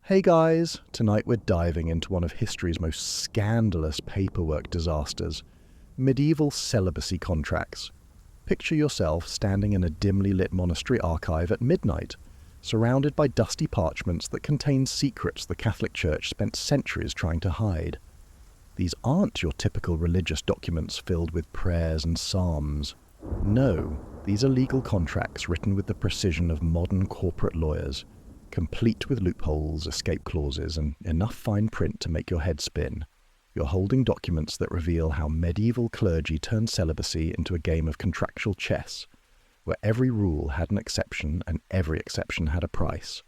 Hey guys, tonight we're diving into one of history's most scandalous paperwork disasters, medieval celibacy contracts. Picture yourself standing in a dimly lit monastery archive at midnight, surrounded by dusty parchments that contain secrets the Catholic Church spent centuries trying to hide. These aren't your typical religious documents filled with prayers and psalms. No, these are legal contracts written with the precision of modern corporate lawyers, complete with loopholes, escape clauses, and enough fine print to make your head spin. You're holding documents that reveal how medieval clergy turned celibacy into a game of contractual chess, where every rule had an exception and every exception had a price.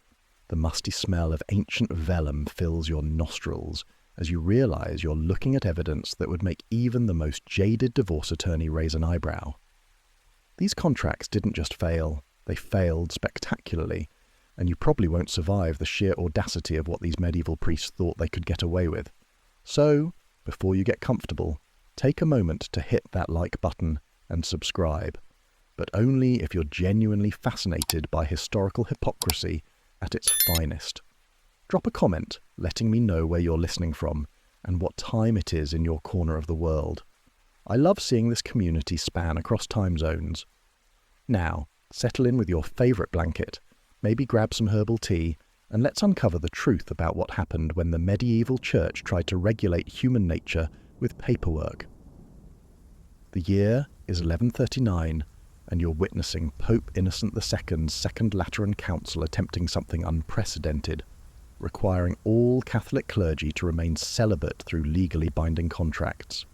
The musty smell of ancient vellum fills your nostrils as you realize you're looking at evidence that would make even the most jaded divorce attorney raise an eyebrow. These contracts didn't just fail, they failed spectacularly, and you probably won't survive the sheer audacity of what these medieval priests thought they could get away with. So, before you get comfortable, take a moment to hit that like button and subscribe, but only if you're genuinely fascinated by historical hypocrisy at its finest. Drop a comment letting me know where you're listening from and what time it is in your corner of the world. I love seeing this community span across time zones. Now, settle in with your favourite blanket, maybe grab some herbal tea, and let's uncover the truth about what happened when the medieval church tried to regulate human nature with paperwork. The year is 1139, and you're witnessing Pope Innocent II's Second Lateran Council attempting something unprecedented, requiring all Catholic clergy to remain celibate through legally binding contracts.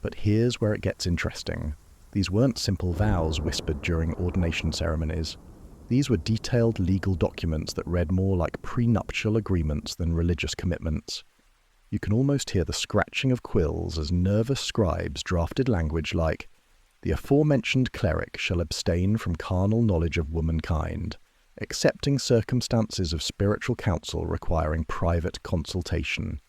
But here's where it gets interesting. These weren't simple vows whispered during ordination ceremonies. These were detailed legal documents that read more like prenuptial agreements than religious commitments. You can almost hear the scratching of quills as nervous scribes drafted language like, "The aforementioned cleric shall abstain from carnal knowledge of womankind, excepting circumstances of spiritual counsel requiring private consultation."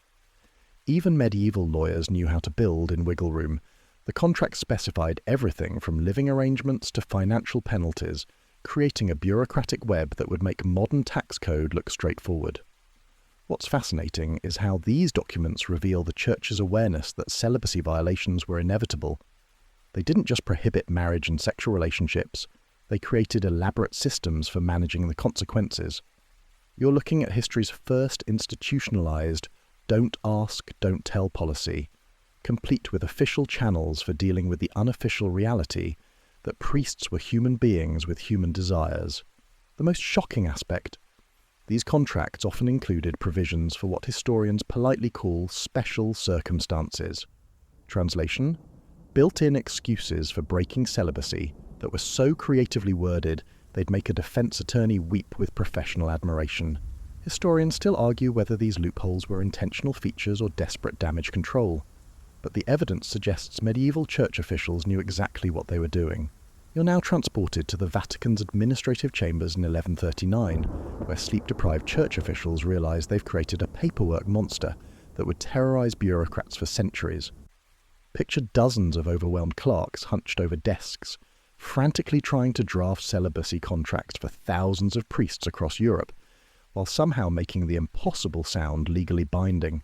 Even medieval lawyers knew how to build in wiggle room. The contract specified everything from living arrangements to financial penalties, creating a bureaucratic web that would make modern tax code look straightforward. What's fascinating is how these documents reveal the Church's awareness that celibacy violations were inevitable. They didn't just prohibit marriage and sexual relationships, they created elaborate systems for managing the consequences. You're looking at history's first institutionalized don't ask, don't tell policy, complete with official channels for dealing with the unofficial reality that priests were human beings with human desires. The most shocking aspect, these contracts often included provisions for what historians politely call special circumstances. Translation: built-in excuses for breaking celibacy that were so creatively worded they'd make a defense attorney weep with professional admiration. Historians still argue whether these loopholes were intentional features or desperate damage control, but the evidence suggests medieval church officials knew exactly what they were doing. You're now transported to the Vatican's administrative chambers in 1139, where sleep-deprived church officials realize they've created a paperwork monster that would terrorize bureaucrats for centuries. Picture dozens of overwhelmed clerks hunched over desks, frantically trying to draft celibacy contracts for thousands of priests across Europe, while somehow making the impossible sound legally binding.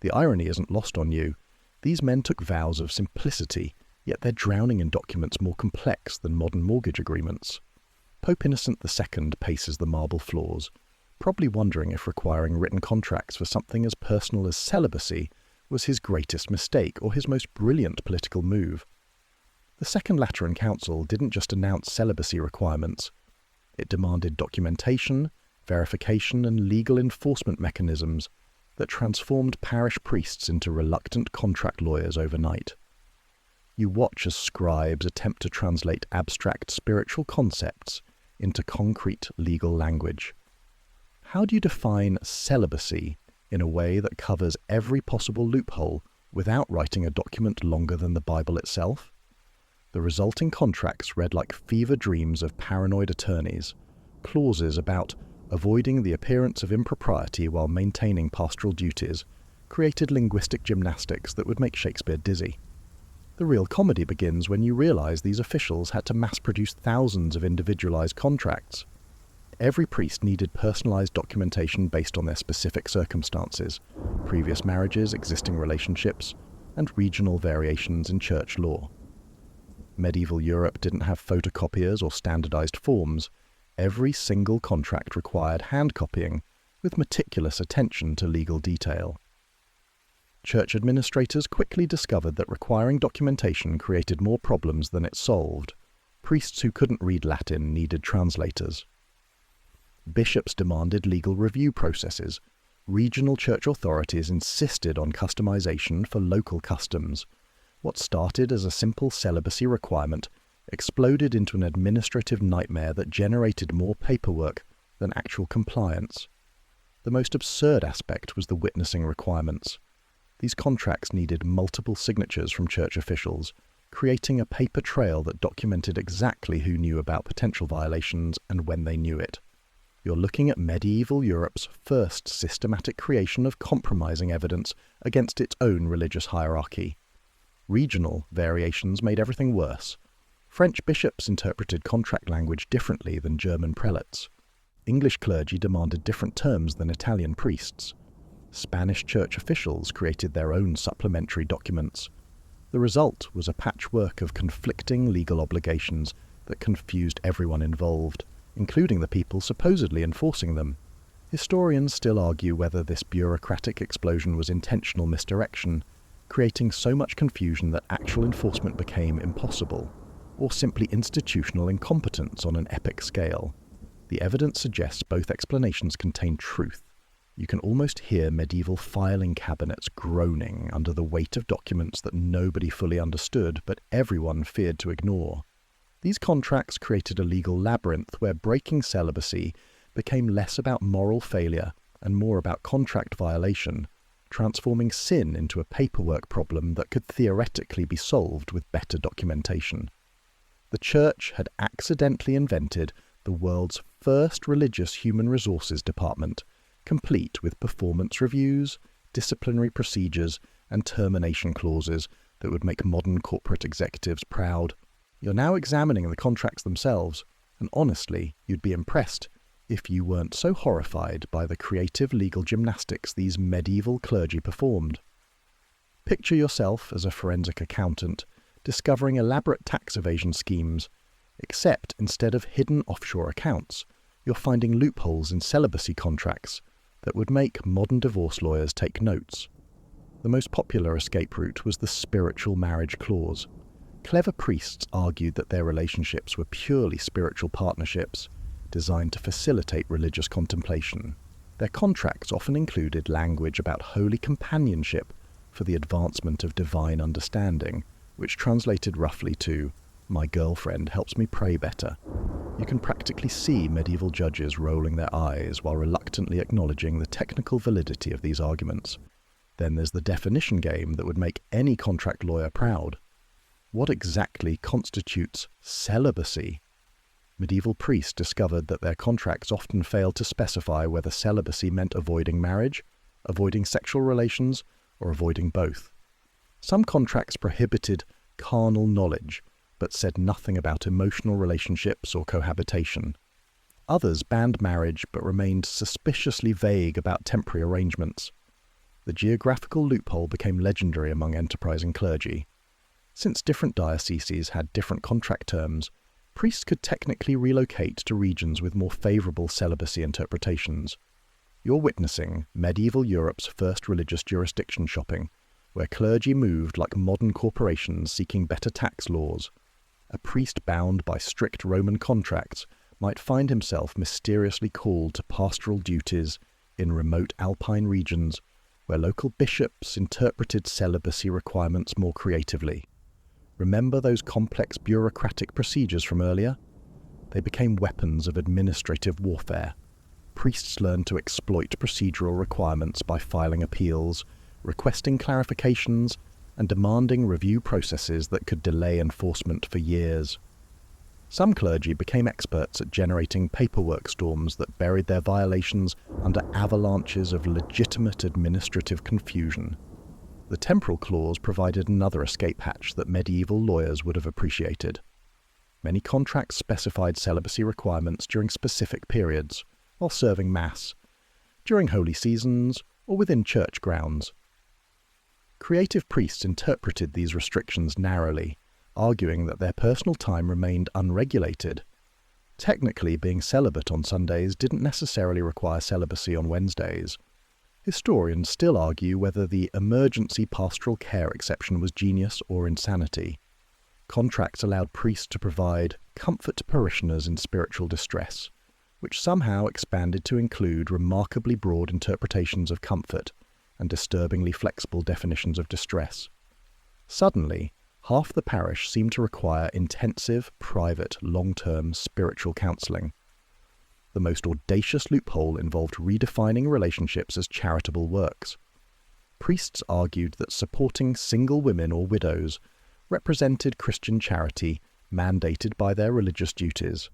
The irony isn't lost on you. These men took vows of simplicity, yet they're drowning in documents more complex than modern mortgage agreements. Pope Innocent II paces the marble floors, probably wondering if requiring written contracts for something as personal as celibacy was his greatest mistake or his most brilliant political move. The Second Lateran Council didn't just announce celibacy requirements. It demanded documentation, verification, and legal enforcement mechanisms that transformed parish priests into reluctant contract lawyers overnight. You watch as scribes attempt to translate abstract spiritual concepts into concrete legal language. How do you define celibacy in a way that covers every possible loophole without writing a document longer than the Bible itself? The resulting contracts read like fever dreams of paranoid attorneys, clauses about avoiding the appearance of impropriety while maintaining pastoral duties, created linguistic gymnastics that would make Shakespeare dizzy. The real comedy begins when you realize these officials had to mass-produce thousands of individualized contracts. Every priest needed personalized documentation based on their specific circumstances, previous marriages, existing relationships, and regional variations in church law. Medieval Europe didn't have photocopiers or standardized forms. Every single contract required hand copying, with meticulous attention to legal detail. Church administrators quickly discovered that requiring documentation created more problems than it solved. Priests who couldn't read Latin needed translators. Bishops demanded legal review processes. Regional church authorities insisted on customization for local customs. What started as a simple celibacy requirement exploded into an administrative nightmare that generated more paperwork than actual compliance. The most absurd aspect was the witnessing requirements. These contracts needed multiple signatures from church officials, creating a paper trail that documented exactly who knew about potential violations and when they knew it. You're looking at medieval Europe's first systematic creation of compromising evidence against its own religious hierarchy. Regional variations made everything worse. French bishops interpreted contract language differently than German prelates. English clergy demanded different terms than Italian priests. Spanish church officials created their own supplementary documents. The result was a patchwork of conflicting legal obligations that confused everyone involved, including the people supposedly enforcing them. Historians still argue whether this bureaucratic explosion was intentional misdirection, creating so much confusion that actual enforcement became impossible, or simply institutional incompetence on an epic scale. The evidence suggests both explanations contain truth. You can almost hear medieval filing cabinets groaning under the weight of documents that nobody fully understood but everyone feared to ignore. These contracts created a legal labyrinth where breaking celibacy became less about moral failure and more about contract violation, transforming sin into a paperwork problem that could theoretically be solved with better documentation. The Church had accidentally invented the world's first religious human resources department, complete with performance reviews, disciplinary procedures, and termination clauses that would make modern corporate executives proud. You're now examining the contracts themselves, and honestly, you'd be impressed if you weren't so horrified by the creative legal gymnastics these medieval clergy performed. Picture yourself as a forensic accountant, discovering elaborate tax evasion schemes, except instead of hidden offshore accounts, you're finding loopholes in celibacy contracts that would make modern divorce lawyers take notes. The most popular escape route was the spiritual marriage clause. Clever priests argued that their relationships were purely spiritual partnerships, designed to facilitate religious contemplation. Their contracts often included language about holy companionship for the advancement of divine understanding, which translated roughly to, "My girlfriend helps me pray better." You can practically see medieval judges rolling their eyes while reluctantly acknowledging the technical validity of these arguments. Then there's the definition game that would make any contract lawyer proud. What exactly constitutes celibacy? Medieval priests discovered that their contracts often failed to specify whether celibacy meant avoiding marriage, avoiding sexual relations, or avoiding both. Some contracts prohibited carnal knowledge, but said nothing about emotional relationships or cohabitation. Others banned marriage but remained suspiciously vague about temporary arrangements. The geographical loophole became legendary among enterprising clergy. Since different dioceses had different contract terms, priests could technically relocate to regions with more favourable celibacy interpretations. You're witnessing medieval Europe's first religious jurisdiction shopping, where clergy moved like modern corporations seeking better tax laws. A priest bound by strict Roman contracts might find himself mysteriously called to pastoral duties in remote alpine regions where local bishops interpreted celibacy requirements more creatively. Remember those complex bureaucratic procedures from earlier? They became weapons of administrative warfare. Priests learned to exploit procedural requirements by filing appeals, requesting clarifications, and demanding review processes that could delay enforcement for years. Some clergy became experts at generating paperwork storms that buried their violations under avalanches of legitimate administrative confusion. The temporal clause provided another escape hatch that medieval lawyers would have appreciated. Many contracts specified celibacy requirements during specific periods, while serving Mass, during holy seasons, or within church grounds. Creative priests interpreted these restrictions narrowly, arguing that their personal time remained unregulated. Technically, being celibate on Sundays didn't necessarily require celibacy on Wednesdays. Historians still argue whether the emergency pastoral care exception was genius or insanity. Contracts allowed priests to provide comfort to parishioners in spiritual distress, which somehow expanded to include remarkably broad interpretations of comfort and disturbingly flexible definitions of distress. Suddenly, half the parish seemed to require intensive, private, long-term spiritual counselling. The most audacious loophole involved redefining relationships as charitable works. Priests argued that supporting single women or widows represented Christian charity mandated by their religious duties.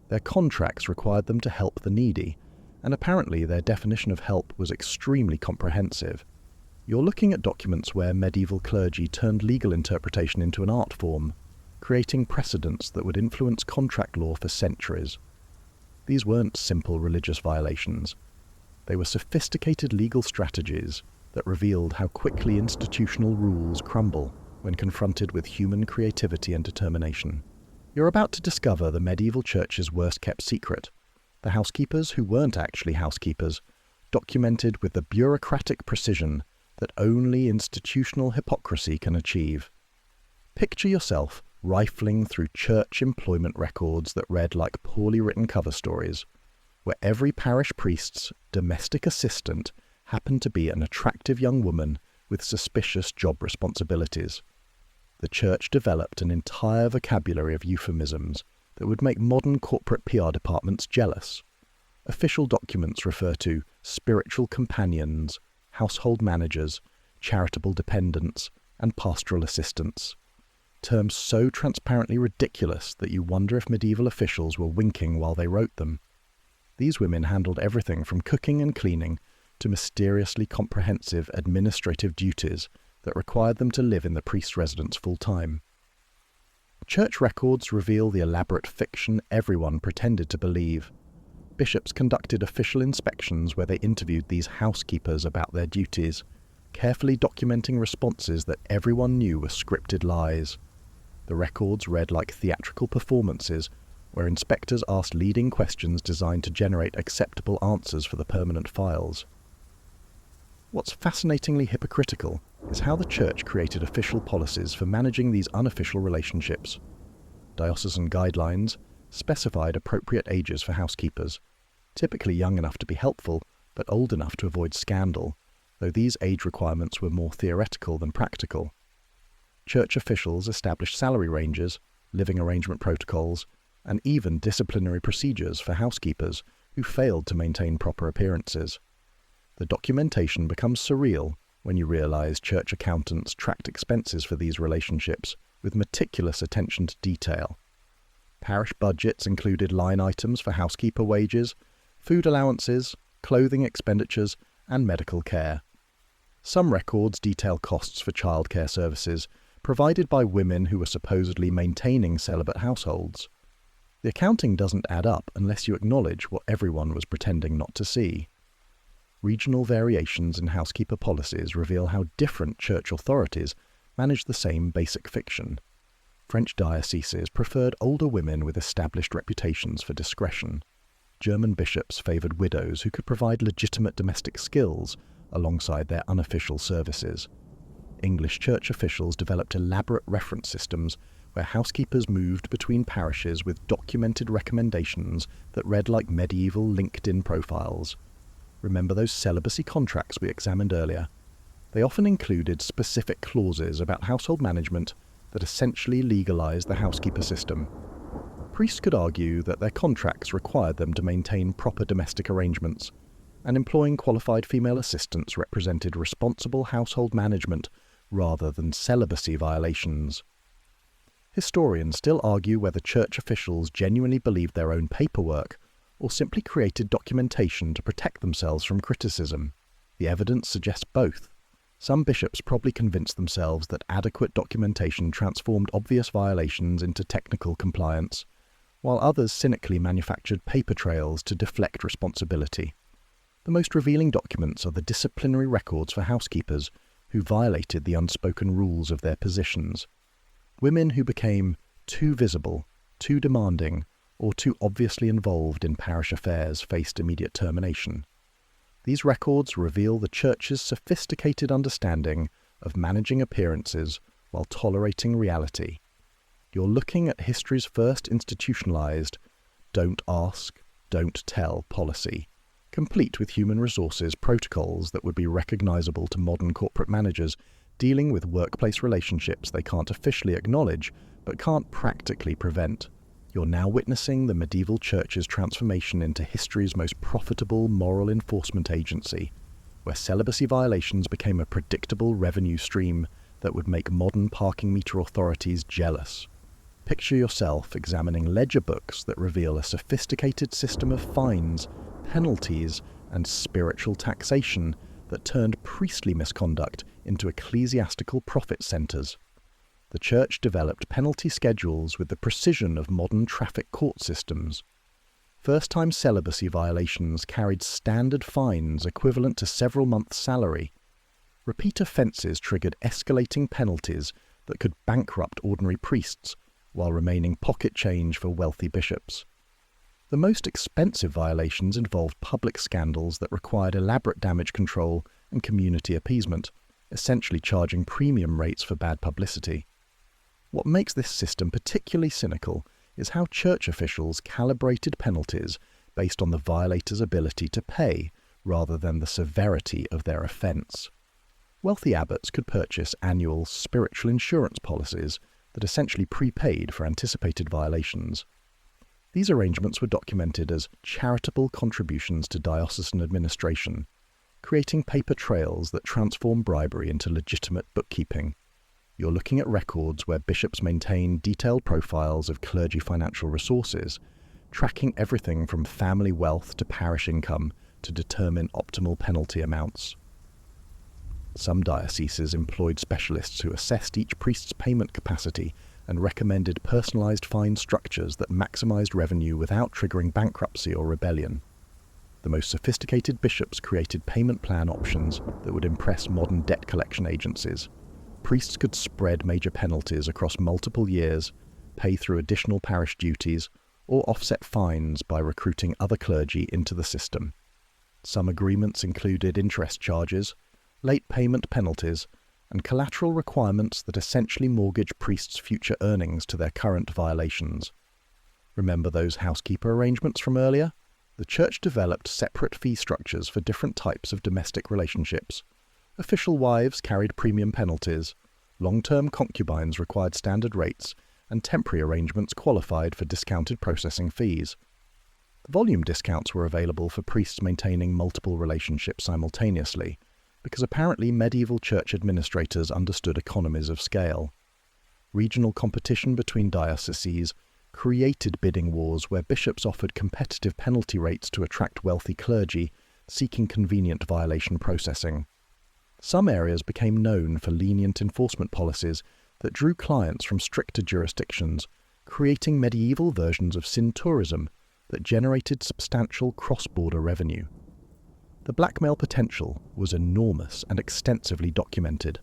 Their contracts required them to help the needy, and apparently their definition of help was extremely comprehensive. You're looking at documents where medieval clergy turned legal interpretation into an art form, creating precedents that would influence contract law for centuries. These weren't simple religious violations. They were sophisticated legal strategies that revealed how quickly institutional rules crumble when confronted with human creativity and determination. You're about to discover the medieval church's worst-kept secret. The housekeepers who weren't actually housekeepers, documented with the bureaucratic precision that only institutional hypocrisy can achieve. Picture yourself rifling through church employment records that read like poorly written cover stories, where every parish priest's domestic assistant happened to be an attractive young woman with suspicious job responsibilities. The church developed an entire vocabulary of euphemisms that would make modern corporate PR departments jealous. Official documents refer to spiritual companions, household managers, charitable dependents, and pastoral assistants. Terms so transparently ridiculous that you wonder if medieval officials were winking while they wrote them. These women handled everything from cooking and cleaning to mysteriously comprehensive administrative duties that required them to live in the priest's residence full-time. Church records reveal the elaborate fiction everyone pretended to believe. Bishops conducted official inspections where they interviewed these housekeepers about their duties, carefully documenting responses that everyone knew were scripted lies. The records read like theatrical performances, where inspectors asked leading questions designed to generate acceptable answers for the permanent files. What's fascinatingly hypocritical is how the Church created official policies for managing these unofficial relationships. Diocesan guidelines specified appropriate ages for housekeepers, typically young enough to be helpful, but old enough to avoid scandal, though these age requirements were more theoretical than practical. Church officials established salary ranges, living arrangement protocols, and even disciplinary procedures for housekeepers who failed to maintain proper appearances. The documentation becomes surreal when you realize church accountants tracked expenses for these relationships with meticulous attention to detail. Parish budgets included line items for housekeeper wages, food allowances, clothing expenditures, and medical care. Some records detail costs for childcare services provided by women who were supposedly maintaining celibate households. The accounting doesn't add up unless you acknowledge what everyone was pretending not to see. Regional variations in housekeeper policies reveal how different church authorities manage the same basic fiction. French dioceses preferred older women with established reputations for discretion. German bishops favoured widows who could provide legitimate domestic skills alongside their unofficial services. English church officials developed elaborate reference systems where housekeepers moved between parishes with documented recommendations that read like medieval LinkedIn profiles. Remember those celibacy contracts we examined earlier? They often included specific clauses about household management that essentially legalized the housekeeper system. Priests could argue that their contracts required them to maintain proper domestic arrangements, and employing qualified female assistants represented responsible household management rather than celibacy violations. Historians still argue whether church officials genuinely believed their own paperwork or simply created documentation to protect themselves from criticism. The evidence suggests both. Some bishops probably convinced themselves that adequate documentation transformed obvious violations into technical compliance, while others cynically manufactured paper trails to deflect responsibility. The most revealing documents are the disciplinary records for housekeepers who violated the unspoken rules of their positions. Women who became too visible, too demanding, or too obviously involved in parish affairs faced immediate termination. These records reveal the Church's sophisticated understanding of managing appearances while tolerating reality. You're looking at history's first institutionalized "don't ask, don't tell" policy, complete with human resources protocols that would be recognizable to modern corporate managers dealing with workplace relationships they can't officially acknowledge but can't practically prevent. You're now witnessing the medieval Church's transformation into history's most profitable moral enforcement agency, where celibacy violations became a predictable revenue stream that would make modern parking meter authorities jealous. Picture yourself examining ledger books that reveal a sophisticated system of fines, penalties, and spiritual taxation that turned priestly misconduct into ecclesiastical profit centres. The Church developed penalty schedules with the precision of modern traffic court systems. First-time celibacy violations carried standard fines equivalent to several months' salary. Repeat offences triggered escalating penalties that could bankrupt ordinary priests while remaining pocket change for wealthy bishops. The most expensive violations involved public scandals that required elaborate damage control and community appeasement, essentially charging premium rates for bad publicity. What makes this system particularly cynical is how Church officials calibrated penalties based on the violator's ability to pay rather than the severity of their offence. Wealthy abbots could purchase annual spiritual insurance policies that essentially prepaid for anticipated violations. These arrangements were documented as charitable contributions to diocesan administration, creating paper trails that transform bribery into legitimate bookkeeping. You're looking at records where bishops maintain detailed profiles of clergy financial resources, tracking everything from family wealth to parish income to determine optimal penalty amounts. Some dioceses employed specialists who assessed each priest's payment capacity and recommended personalised fine structures that maximised revenue without triggering bankruptcy or rebellion. The most sophisticated bishops created payment plan options that would impress modern debt collection agencies. Priests could spread major penalties across multiple years, pay through additional parish duties, or offset fines by recruiting other clergy into the system. Some agreements included interest charges, late payment penalties, and collateral requirements that essentially mortgage priests' future earnings to their current violations. Remember those housekeeper arrangements from earlier? The Church developed separate fee structures for different types of domestic relationships. Official wives carried premium penalties, long-term concubines required standard rates, and temporary arrangements qualified for discounted processing fees. Volume discounts were available for priests maintaining multiple relationships simultaneously, because apparently medieval Church administrators understood economies of scale. Regional competition between dioceses created bidding wars where bishops offered competitive penalty rates to attract wealthy clergy seeking convenient violation processing. Some areas became known for lenient enforcement policies that drew clients from stricter jurisdictions, creating medieval versions of sin tourism that generated substantial cross-border revenue. The blackmail potential was enormous and extensively documented.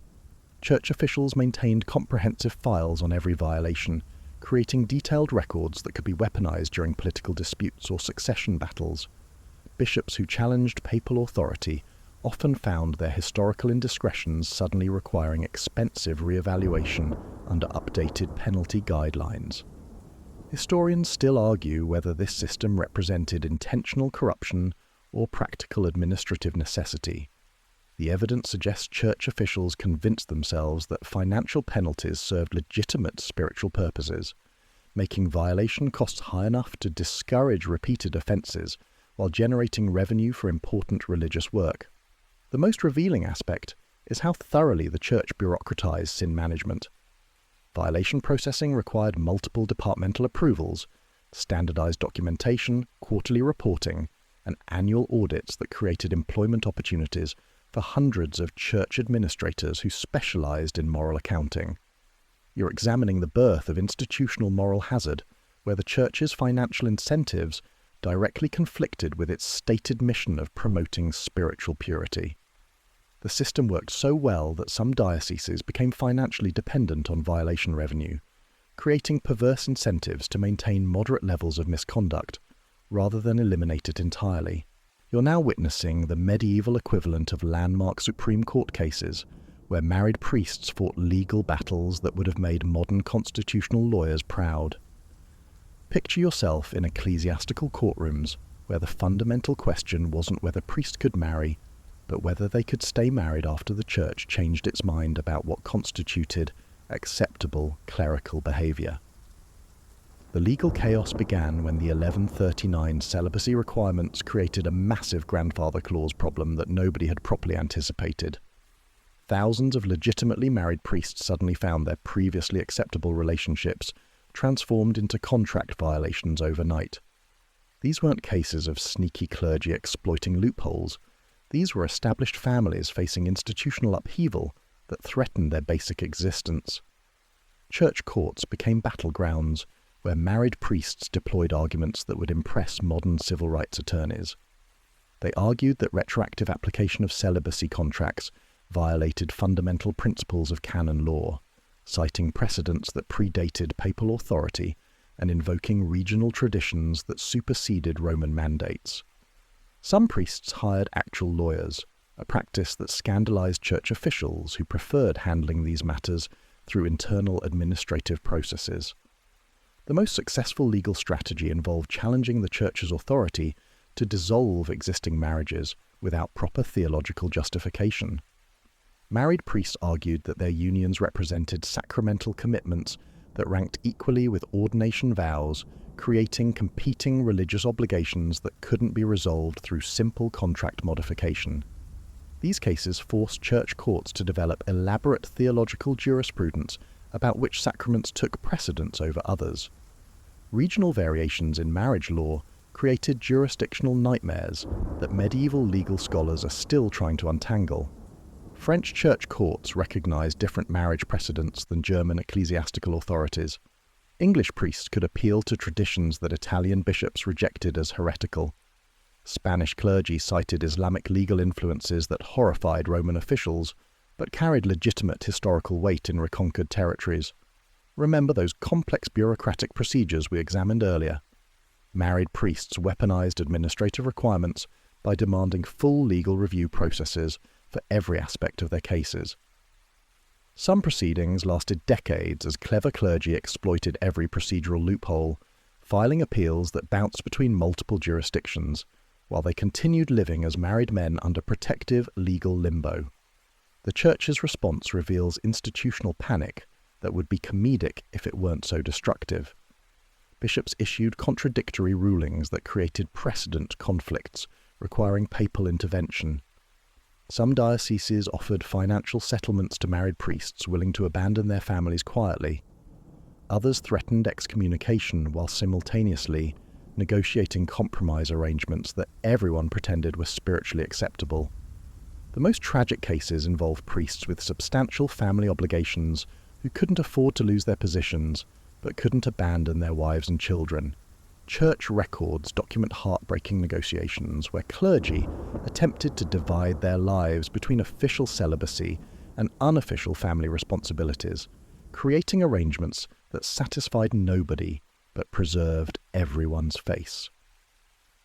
Church officials maintained comprehensive files on every violation, creating detailed records that could be weaponized during political disputes or succession battles. Bishops who challenged papal authority often found their historical indiscretions suddenly requiring expensive re-evaluation under updated penalty guidelines. Historians still argue whether this system represented intentional corruption or practical administrative necessity. The evidence suggests Church officials convinced themselves that financial penalties served legitimate spiritual purposes, making violation costs high enough to discourage repeated offences while generating revenue for important religious work. The most revealing aspect is how thoroughly the Church bureaucratized sin management. Violation processing required multiple departmental approvals, standardized documentation, quarterly reporting, and annual audits that created employment opportunities for hundreds of church administrators who specialized in moral accounting. You're examining the birth of institutional moral hazard, where the church's financial incentives directly conflicted with its stated mission of promoting spiritual purity. The system worked so well that some dioceses became financially dependent on violation revenue, creating perverse incentives to maintain moderate levels of misconduct, rather than eliminate it entirely. You're now witnessing the medieval equivalent of landmark Supreme Court cases, where married priests fought legal battles that would have made modern constitutional lawyers proud. Picture yourself in ecclesiastical courtrooms, where the fundamental question wasn't whether priests could marry, but whether they could stay married after the church changed its mind about what constituted acceptable clerical behavior. The legal chaos began when the 1139 celibacy requirements created a massive grandfather clause problem that nobody had properly anticipated. Thousands of legitimately married priests suddenly found their previously acceptable relationships transformed into contract violations overnight. These weren't cases of sneaky clergy exploiting loopholes. These were established families facing institutional upheaval that threatened their basic existence. Church courts became battlegrounds where married priests deployed arguments that would impress modern civil rights attorneys. They argued that retroactive application of celibacy contracts violated fundamental principles of canon law, citing precedents that predated papal authority and invoking regional traditions that superseded Roman mandates. Some priests hired actual lawyers, a practice that scandalized church officials who preferred handling these matters through internal administrative processes. The most successful legal strategy involved challenging the church's authority to dissolve existing marriages without proper theological justification. Married priests argued that their unions represented sacramental commitments that ranked equally with ordination vows, creating competing religious obligations that couldn't be resolved through simple contract modification. These cases forced church courts to develop elaborate theological jurisprudence about which sacraments took precedence over others. Regional variations in marriage law created jurisdictional nightmares that medieval legal scholars are still trying to untangle. French church courts recognized different marriage precedents than German ecclesiastical authorities. English priests could appeal to traditions that Italian bishops rejected as heretical. Spanish clergy cited Islamic legal influences that horrified Roman officials, but carried legitimate historical weight in reconquered territories. Remember those complex bureaucratic procedures we examined earlier? Married priests weaponized administrative requirements by demanding full legal review processes for every aspect of their cases. Some proceedings lasted decades as clever clergy exploited every procedural loophole, filing appeals that bounced between multiple jurisdictions, while they continued living as married men under protective legal limbo. The Church's response reveals institutional panic that would be comedic if it weren't so destructive. Bishops issued contradictory rulings that created precedent conflicts requiring papal intervention. Some dioceses offered financial settlements to married priests willing to abandon their families quietly. Others threatened excommunication while simultaneously negotiating compromise arrangements that everyone pretended were spiritually acceptable. The most tragic cases involved priests with substantial family obligations who couldn't afford to lose their positions, but couldn't abandon their wives and children. Church records document heartbreaking negotiations where clergy attempted to divide their lives between official celibacy and unofficial family responsibilities, creating arrangements that satisfied nobody but preserved everyone's face.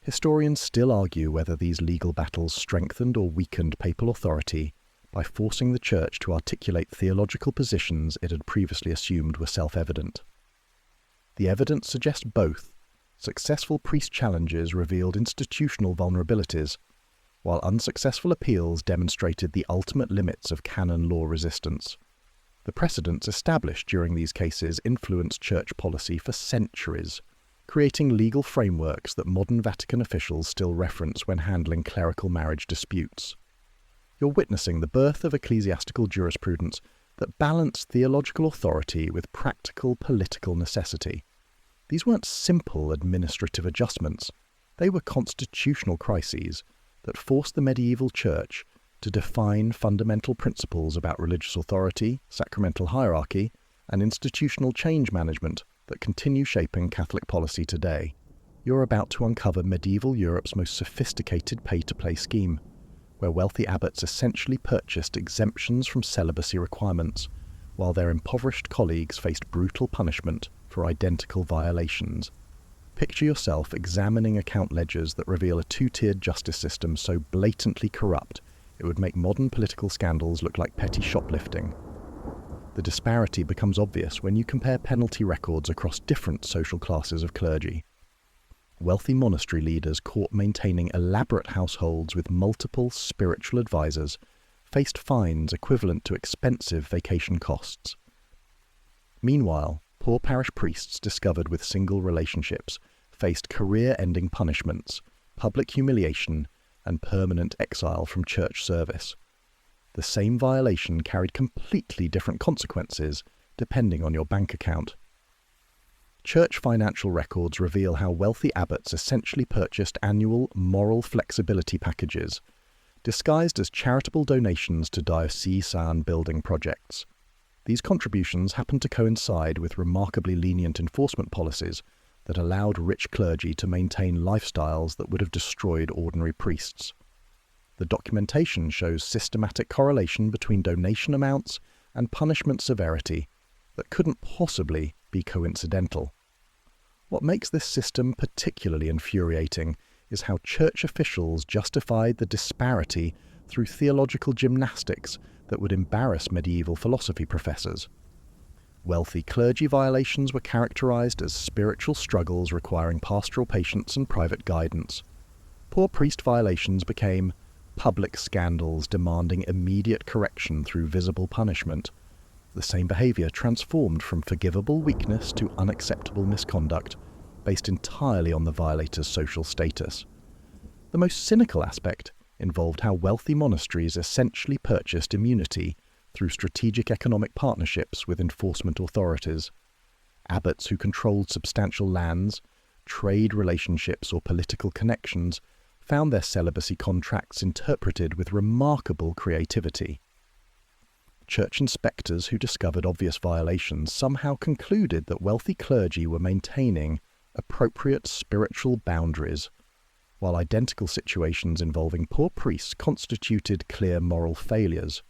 Historians still argue whether these legal battles strengthened or weakened papal authority by forcing the Church to articulate theological positions it had previously assumed were self-evident. The evidence suggests both. Successful priest challenges revealed institutional vulnerabilities, while unsuccessful appeals demonstrated the ultimate limits of canon law resistance. The precedents established during these cases influenced church policy for centuries, creating legal frameworks that modern Vatican officials still reference when handling clerical marriage disputes. You're witnessing the birth of ecclesiastical jurisprudence that balanced theological authority with practical political necessity. These weren't simple administrative adjustments. They were constitutional crises that forced the medieval church to define fundamental principles about religious authority, sacramental hierarchy, and institutional change management that continue shaping Catholic policy today. You're about to uncover medieval Europe's most sophisticated pay-to-play scheme, where wealthy abbots essentially purchased exemptions from celibacy requirements, while their impoverished colleagues faced brutal punishment for identical violations. Picture yourself examining account ledgers that reveal a two-tiered justice system so blatantly corrupt it would make modern political scandals look like petty shoplifting. The disparity becomes obvious when you compare penalty records across different social classes of clergy. Wealthy monastery leaders caught maintaining elaborate households with multiple spiritual advisors faced fines equivalent to expensive vacation costs. Meanwhile, poor parish priests discovered with single relationships faced career-ending punishments, public humiliation, and permanent exile from church service. The same violation carried completely different consequences depending on your bank account. Church financial records reveal how wealthy abbots essentially purchased annual moral flexibility packages, disguised as charitable donations to diocesan building projects. These contributions happened to coincide with remarkably lenient enforcement policies that allowed rich clergy to maintain lifestyles that would have destroyed ordinary priests. The documentation shows systematic correlation between donation amounts and punishment severity that couldn't possibly be coincidental. What makes this system particularly infuriating is how church officials justified the disparity through theological gymnastics that would embarrass medieval philosophy professors. Wealthy clergy violations were characterized as spiritual struggles requiring pastoral patience and private guidance. Poor priest violations became public scandals demanding immediate correction through visible punishment. The same behavior transformed from forgivable weakness to unacceptable misconduct, based entirely on the violator's social status. The most cynical aspect involved how wealthy monasteries essentially purchased immunity through strategic economic partnerships with enforcement authorities. Abbots who controlled substantial lands, trade relationships, or political connections found their celibacy contracts interpreted with remarkable creativity. Church inspectors who discovered obvious violations somehow concluded that wealthy clergy were maintaining appropriate spiritual boundaries, while identical situations involving poor priests constituted clear moral failures.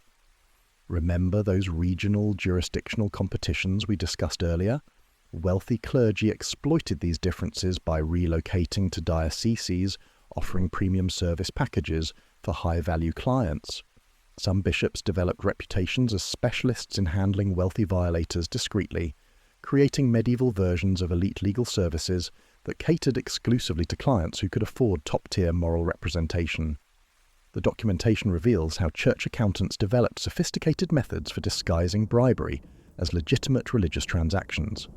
Remember those regional jurisdictional competitions we discussed earlier? Wealthy clergy exploited these differences by relocating to dioceses, offering premium service packages for high-value clients. Some bishops developed reputations as specialists in handling wealthy violators discreetly, creating medieval versions of elite legal services that catered exclusively to clients who could afford top-tier moral representation. The documentation reveals how church accountants developed sophisticated methods for disguising bribery as legitimate religious transactions.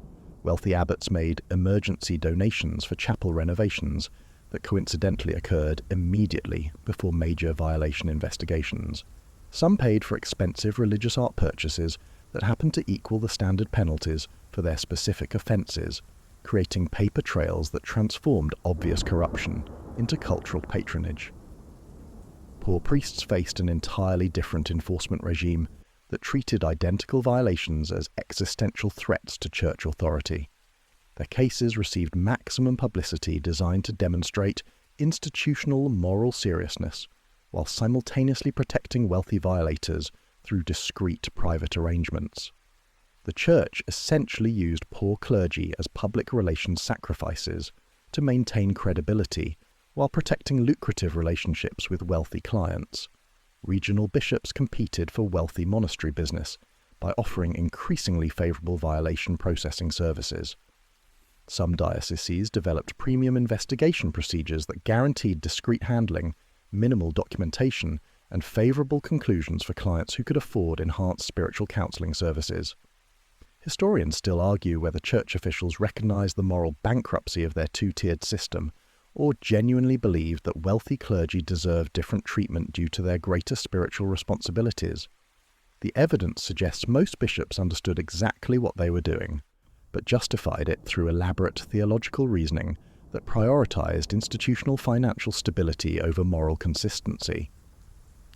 Wealthy abbots made emergency donations for chapel renovations that coincidentally occurred immediately before major violation investigations. Some paid for expensive religious art purchases that happened to equal the standard penalties for their specific offences, creating paper trails that transformed obvious corruption into cultural patronage. Poor priests faced an entirely different enforcement regime that treated identical violations as existential threats to church authority. Their cases received maximum publicity designed to demonstrate institutional moral seriousness, while simultaneously protecting wealthy violators through discreet private arrangements. The Church essentially used poor clergy as public relations sacrifices to maintain credibility while protecting lucrative relationships with wealthy clients. Regional bishops competed for wealthy monastery business by offering increasingly favourable violation processing services. Some dioceses developed premium investigation procedures that guaranteed discreet handling, minimal documentation, and favourable conclusions for clients who could afford enhanced spiritual counselling services. Historians still argue whether church officials recognised the moral bankruptcy of their two-tiered system or genuinely believed that wealthy clergy deserved different treatment due to their greater spiritual responsibilities. The evidence suggests most bishops understood exactly what they were doing, but justified it through elaborate theological reasoning that prioritized institutional financial stability over moral consistency.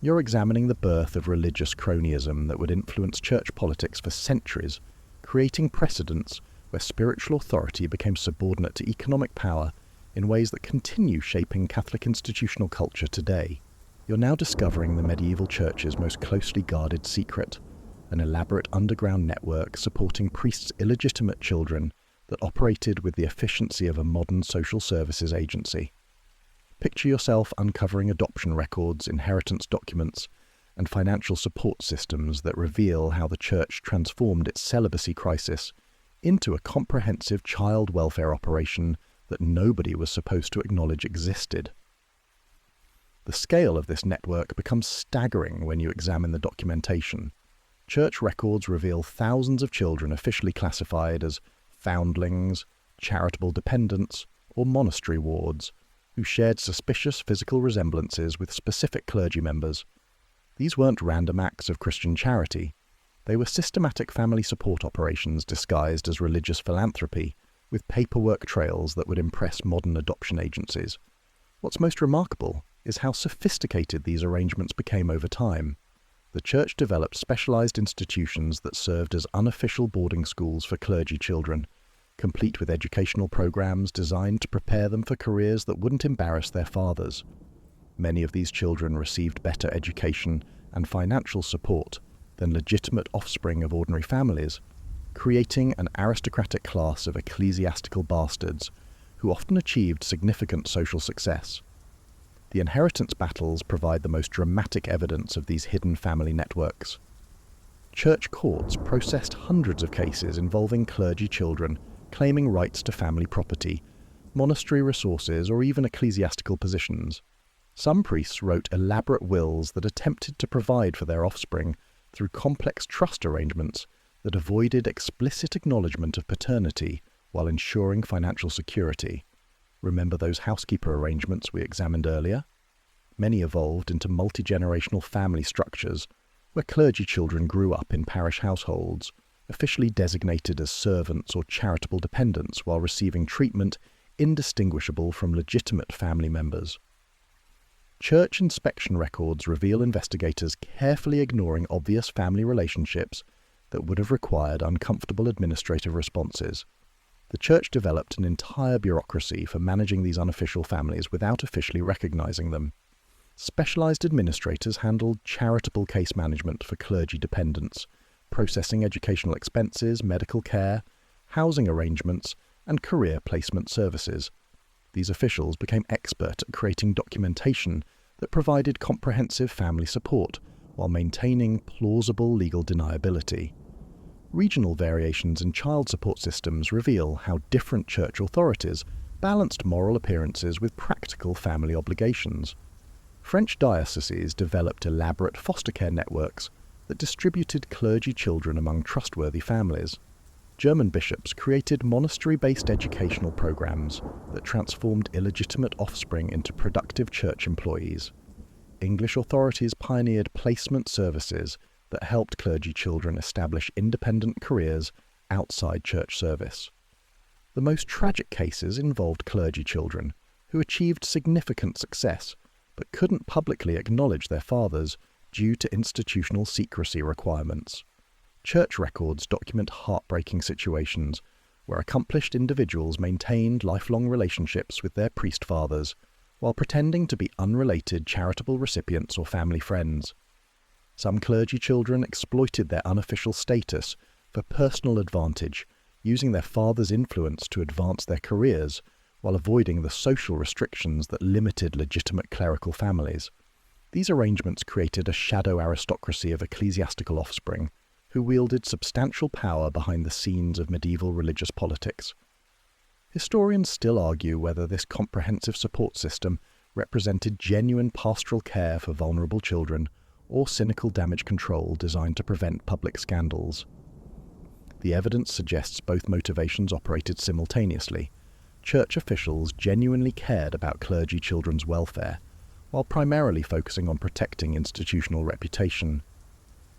You're examining the birth of religious cronyism that would influence church politics for centuries, creating precedents where spiritual authority became subordinate to economic power in ways that continue shaping Catholic institutional culture today. You're now discovering the medieval church's most closely guarded secret, an elaborate underground network supporting priests' illegitimate children that operated with the efficiency of a modern social services agency. Picture yourself uncovering adoption records, inheritance documents, and financial support systems that reveal how the Church transformed its celibacy crisis into a comprehensive child welfare operation that nobody was supposed to acknowledge existed. The scale of this network becomes staggering when you examine the documentation. Church records reveal thousands of children officially classified as foundlings, charitable dependents, or monastery wards, who shared suspicious physical resemblances with specific clergy members. These weren't random acts of Christian charity. They were systematic family support operations disguised as religious philanthropy, with paperwork trails that would impress modern adoption agencies. What's most remarkable is how sophisticated these arrangements became over time. The Church developed specialized institutions that served as unofficial boarding schools for clergy children, complete with educational programs designed to prepare them for careers that wouldn't embarrass their fathers. Many of these children received better education and financial support than legitimate offspring of ordinary families, creating an aristocratic class of ecclesiastical bastards who often achieved significant social success. The inheritance battles provide the most dramatic evidence of these hidden family networks. Church courts processed hundreds of cases involving clergy children claiming rights to family property, monastery resources, or even ecclesiastical positions. Some priests wrote elaborate wills that attempted to provide for their offspring through complex trust arrangements that avoided explicit acknowledgement of paternity while ensuring financial security. Remember those housekeeper arrangements we examined earlier? Many evolved into multi-generational family structures where clergy children grew up in parish households, officially designated as servants or charitable dependents while receiving treatment indistinguishable from legitimate family members. Church inspection records reveal investigators carefully ignoring obvious family relationships that would have required uncomfortable administrative responses. The Church developed an entire bureaucracy for managing these unofficial families without officially recognizing them. Specialized administrators handled charitable case management for clergy dependents, processing educational expenses, medical care, housing arrangements, and career placement services. These officials became expert at creating documentation that provided comprehensive family support while maintaining plausible legal deniability. Regional variations in child support systems reveal how different church authorities balanced moral appearances with practical family obligations. French dioceses developed elaborate foster care networks that distributed clergy children among trustworthy families. German bishops created monastery-based educational programs that transformed illegitimate offspring into productive church employees. English authorities pioneered placement services that helped clergy children establish independent careers outside church service. The most tragic cases involved clergy children who achieved significant success but couldn't publicly acknowledge their fathers due to institutional secrecy requirements. Church records document heartbreaking situations where accomplished individuals maintained lifelong relationships with their priest fathers while pretending to be unrelated charitable recipients or family friends. Some clergy children exploited their unofficial status for personal advantage, using their father's influence to advance their careers while avoiding the social restrictions that limited legitimate clerical families. These arrangements created a shadow aristocracy of ecclesiastical offspring who wielded substantial power behind the scenes of medieval religious politics. Historians still argue whether this comprehensive support system represented genuine pastoral care for vulnerable children or cynical damage control designed to prevent public scandals. The evidence suggests both motivations operated simultaneously. Church officials genuinely cared about clergy children's welfare, while primarily focusing on protecting institutional reputation.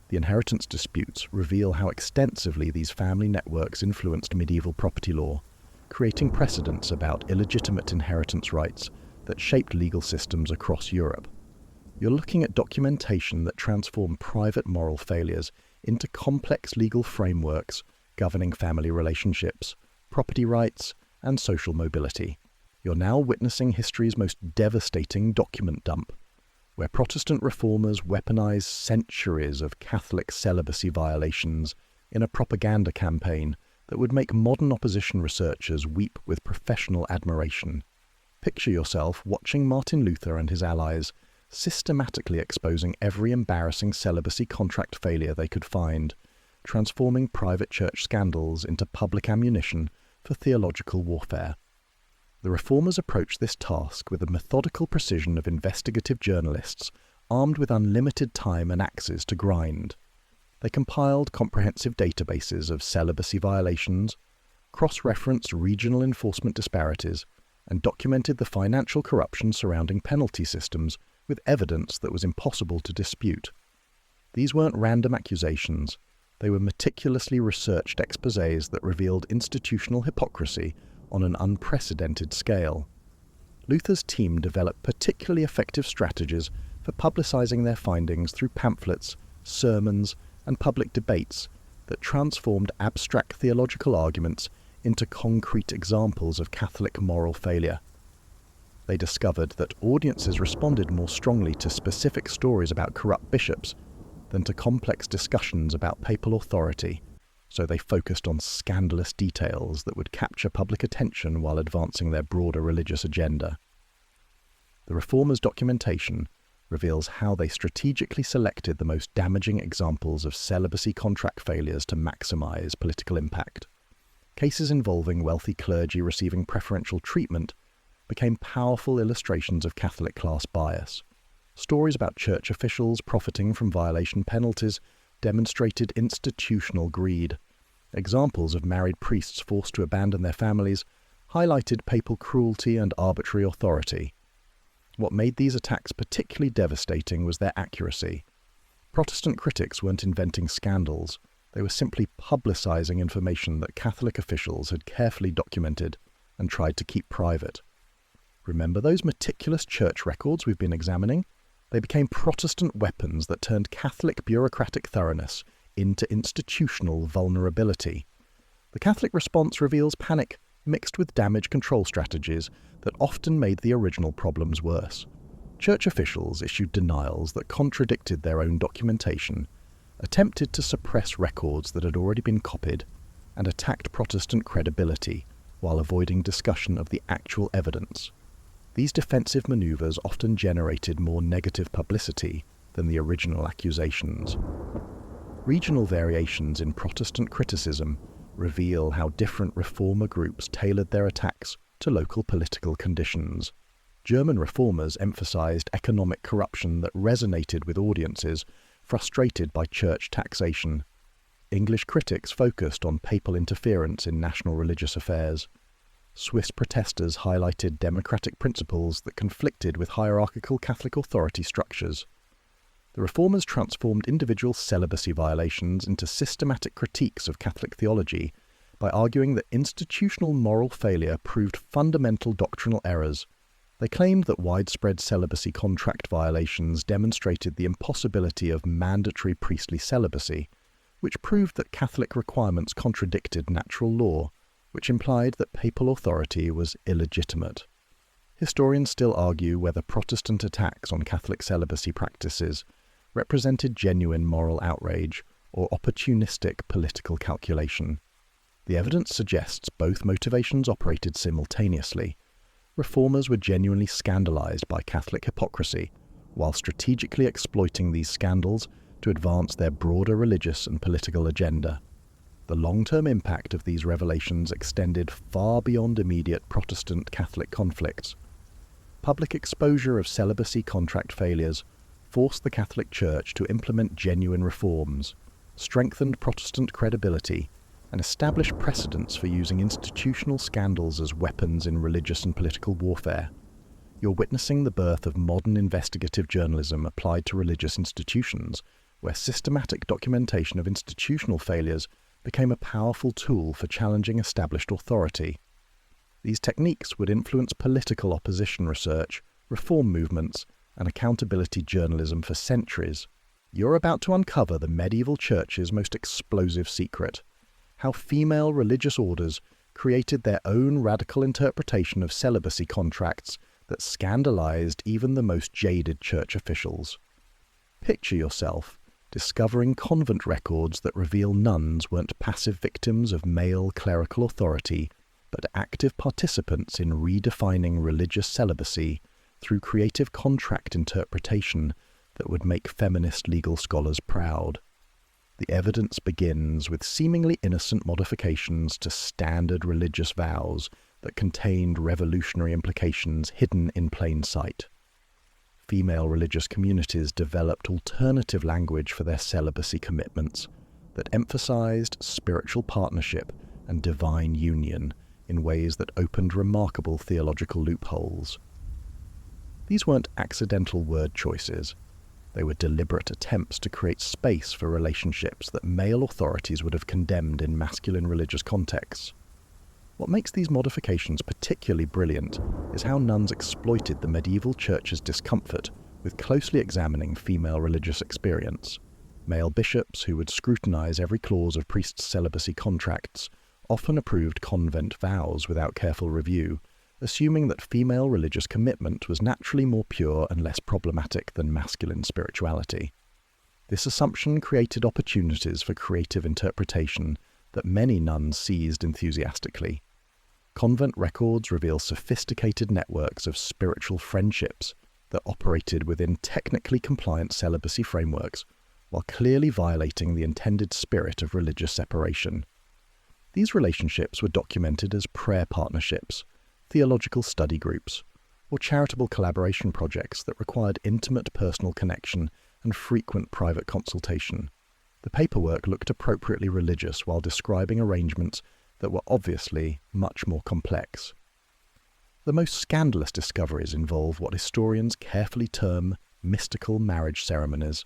The inheritance disputes reveal how extensively these family networks influenced medieval property law, creating precedents about illegitimate inheritance rights that shaped legal systems across Europe. You're looking at documentation that transformed private moral failures into complex legal frameworks governing family relationships, property rights, and social mobility. You're now witnessing history's most devastating document dump, where Protestant reformers weaponized centuries of Catholic celibacy violations in a propaganda campaign that would make modern opposition researchers weep with professional admiration. Picture yourself watching Martin Luther and his allies systematically exposing every embarrassing celibacy contract failure they could find, transforming private church scandals into public ammunition for theological warfare. The reformers approached this task with the methodical precision of investigative journalists armed with unlimited time and axes to grind. They compiled comprehensive databases of celibacy violations, cross-referenced regional enforcement disparities, and documented the financial corruption surrounding penalty systems with evidence that was impossible to dispute. These weren't random accusations. They were meticulously researched exposés that revealed institutional hypocrisy on an unprecedented scale. Luther's team developed particularly effective strategies for publicizing their findings through pamphlets, sermons, and public debates that transformed abstract theological arguments into concrete examples of Catholic moral failure. They discovered that audiences responded more strongly to specific stories about corrupt bishops than to complex discussions about papal authority, so they focused on scandalous details that would capture public attention while advancing their broader religious agenda. The Reformers' documentation reveals how they strategically selected the most damaging examples of celibacy contract failures to maximize political impact. Cases involving wealthy clergy receiving preferential treatment became powerful illustrations of Catholic class bias. Stories about church officials profiting from violation penalties demonstrated institutional greed. Examples of married priests forced to abandon their families highlighted papal cruelty and arbitrary authority. What made these attacks particularly devastating was their accuracy. Protestant critics weren't inventing scandals. They were simply publicizing information that Catholic officials had carefully documented and tried to keep private. Remember those meticulous church records we've been examining? They became Protestant weapons that turned Catholic bureaucratic thoroughness into institutional vulnerability. The Catholic response reveals panic mixed with damage control strategies that often made the original problems worse. Church officials issued denials that contradicted their own documentation, attempted to suppress records that had already been copied, and attacked Protestant credibility while avoiding discussion of the actual evidence. These defensive maneuvers often generated more negative publicity than the original accusations. Regional variations in Protestant criticism reveal how different reformer groups tailored their attacks to local political conditions. German reformers emphasized economic corruption that resonated with audiences frustrated by church taxation. English critics focused on papal interference in national religious affairs. Swiss protesters highlighted democratic principles that conflicted with hierarchical Catholic authority structures. The Reformers transformed individual celibacy violations into systematic critiques of Catholic theology by arguing that institutional moral failure proved fundamental doctrinal errors. They claimed that widespread celibacy contract violations demonstrated the impossibility of mandatory priestly celibacy, which proved that Catholic requirements contradicted natural law, which implied that papal authority was illegitimate. Historians still argue whether Protestant attacks on Catholic celibacy practices represented genuine moral outrage or opportunistic political calculation. The evidence suggests both motivations operated simultaneously. Reformers were genuinely scandalized by Catholic hypocrisy, while strategically exploiting these scandals to advance their broader religious and political agenda. The long-term impact of these revelations extended far beyond immediate Protestant-Catholic conflicts. Public exposure of celibacy contract failures forced the Catholic Church to implement genuine reforms, strengthened Protestant credibility, and established precedents for using institutional scandals as weapons in religious and political warfare. You're witnessing the birth of modern investigative journalism applied to religious institutions, where systematic documentation of institutional failures became a powerful tool for challenging established authority. These techniques would influence political opposition research, reform movements, and accountability journalism for centuries, you're about to uncover the medieval church's most explosive secret: how female religious orders created their own radical interpretation of celibacy contracts that scandalized even the most jaded church officials. Picture yourself discovering convent records that reveal nuns weren't passive victims of male clerical authority, but active participants in redefining religious celibacy through creative contract interpretation that would make feminist legal scholars proud. The evidence begins with seemingly innocent modifications to standard religious vows that contained revolutionary implications hidden in plain sight. Female religious communities developed alternative language for their celibacy commitments that emphasized spiritual partnership and divine union in ways that opened remarkable theological loopholes. These weren't accidental word choices. They were deliberate attempts to create space for relationships that male authorities would have condemned in masculine religious contexts. What makes these modifications particularly brilliant is how nuns exploited the medieval church's discomfort with closely examining female religious experience. Male bishops, who would scrutinize every clause of priests' celibacy contracts, often approved convent vows without careful review, assuming that female religious commitment was naturally more pure and less problematic than masculine spirituality. This assumption created opportunities for creative interpretation that many nuns seized enthusiastically. Convent records reveal sophisticated networks of spiritual friendships that operated within technically compliant celibacy frameworks, while clearly violating the intended spirit of religious separation. These relationships were documented as prayer partnerships, theological study groups, or charitable collaboration projects that required intimate personal connection and frequent private consultation. The paperwork looked appropriately religious while describing arrangements that were obviously much more complex. The most scandalous discoveries involve what historians carefully term mystical marriage ceremonies,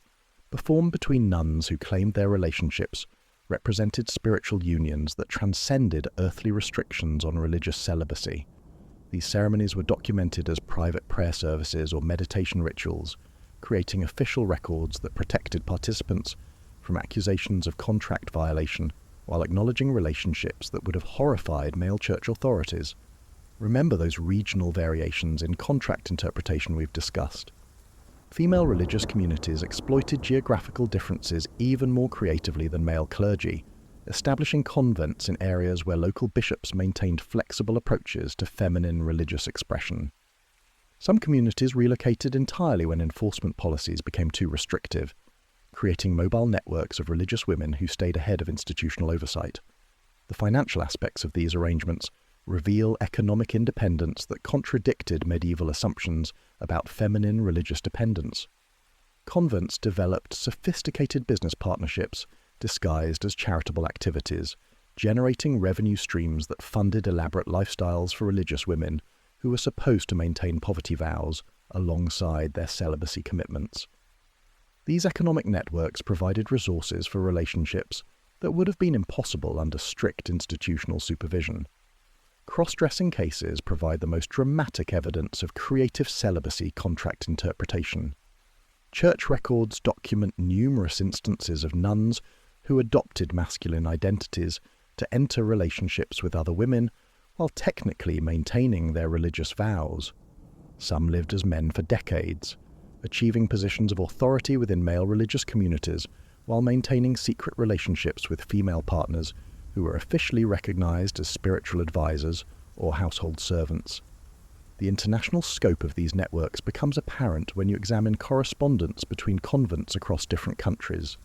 performed between nuns who claimed their relationships represented spiritual unions that transcended earthly restrictions on religious celibacy. These ceremonies were documented as private prayer services or meditation rituals, creating official records that protected participants from accusations of contract violation while acknowledging relationships that would have horrified male church authorities. Remember those regional variations in contract interpretation we've discussed. Female religious communities exploited geographical differences even more creatively than male clergy, establishing convents in areas where local bishops maintained flexible approaches to feminine religious expression. Some communities relocated entirely when enforcement policies became too restrictive, creating mobile networks of religious women who stayed ahead of institutional oversight. The financial aspects of these arrangements reveal economic independence that contradicted medieval assumptions about feminine religious dependence. Convents developed sophisticated business partnerships disguised as charitable activities, generating revenue streams that funded elaborate lifestyles for religious women who were supposed to maintain poverty vows alongside their celibacy commitments. These economic networks provided resources for relationships that would have been impossible under strict institutional supervision. Cross-dressing cases provide the most dramatic evidence of creative celibacy contract interpretation. Church records document numerous instances of nuns who adopted masculine identities to enter relationships with other women while technically maintaining their religious vows. Some lived as men for decades, achieving positions of authority within male religious communities while maintaining secret relationships with female partners who were officially recognized as spiritual advisors or household servants. The international scope of these networks becomes apparent when you examine correspondence between convents across different countries.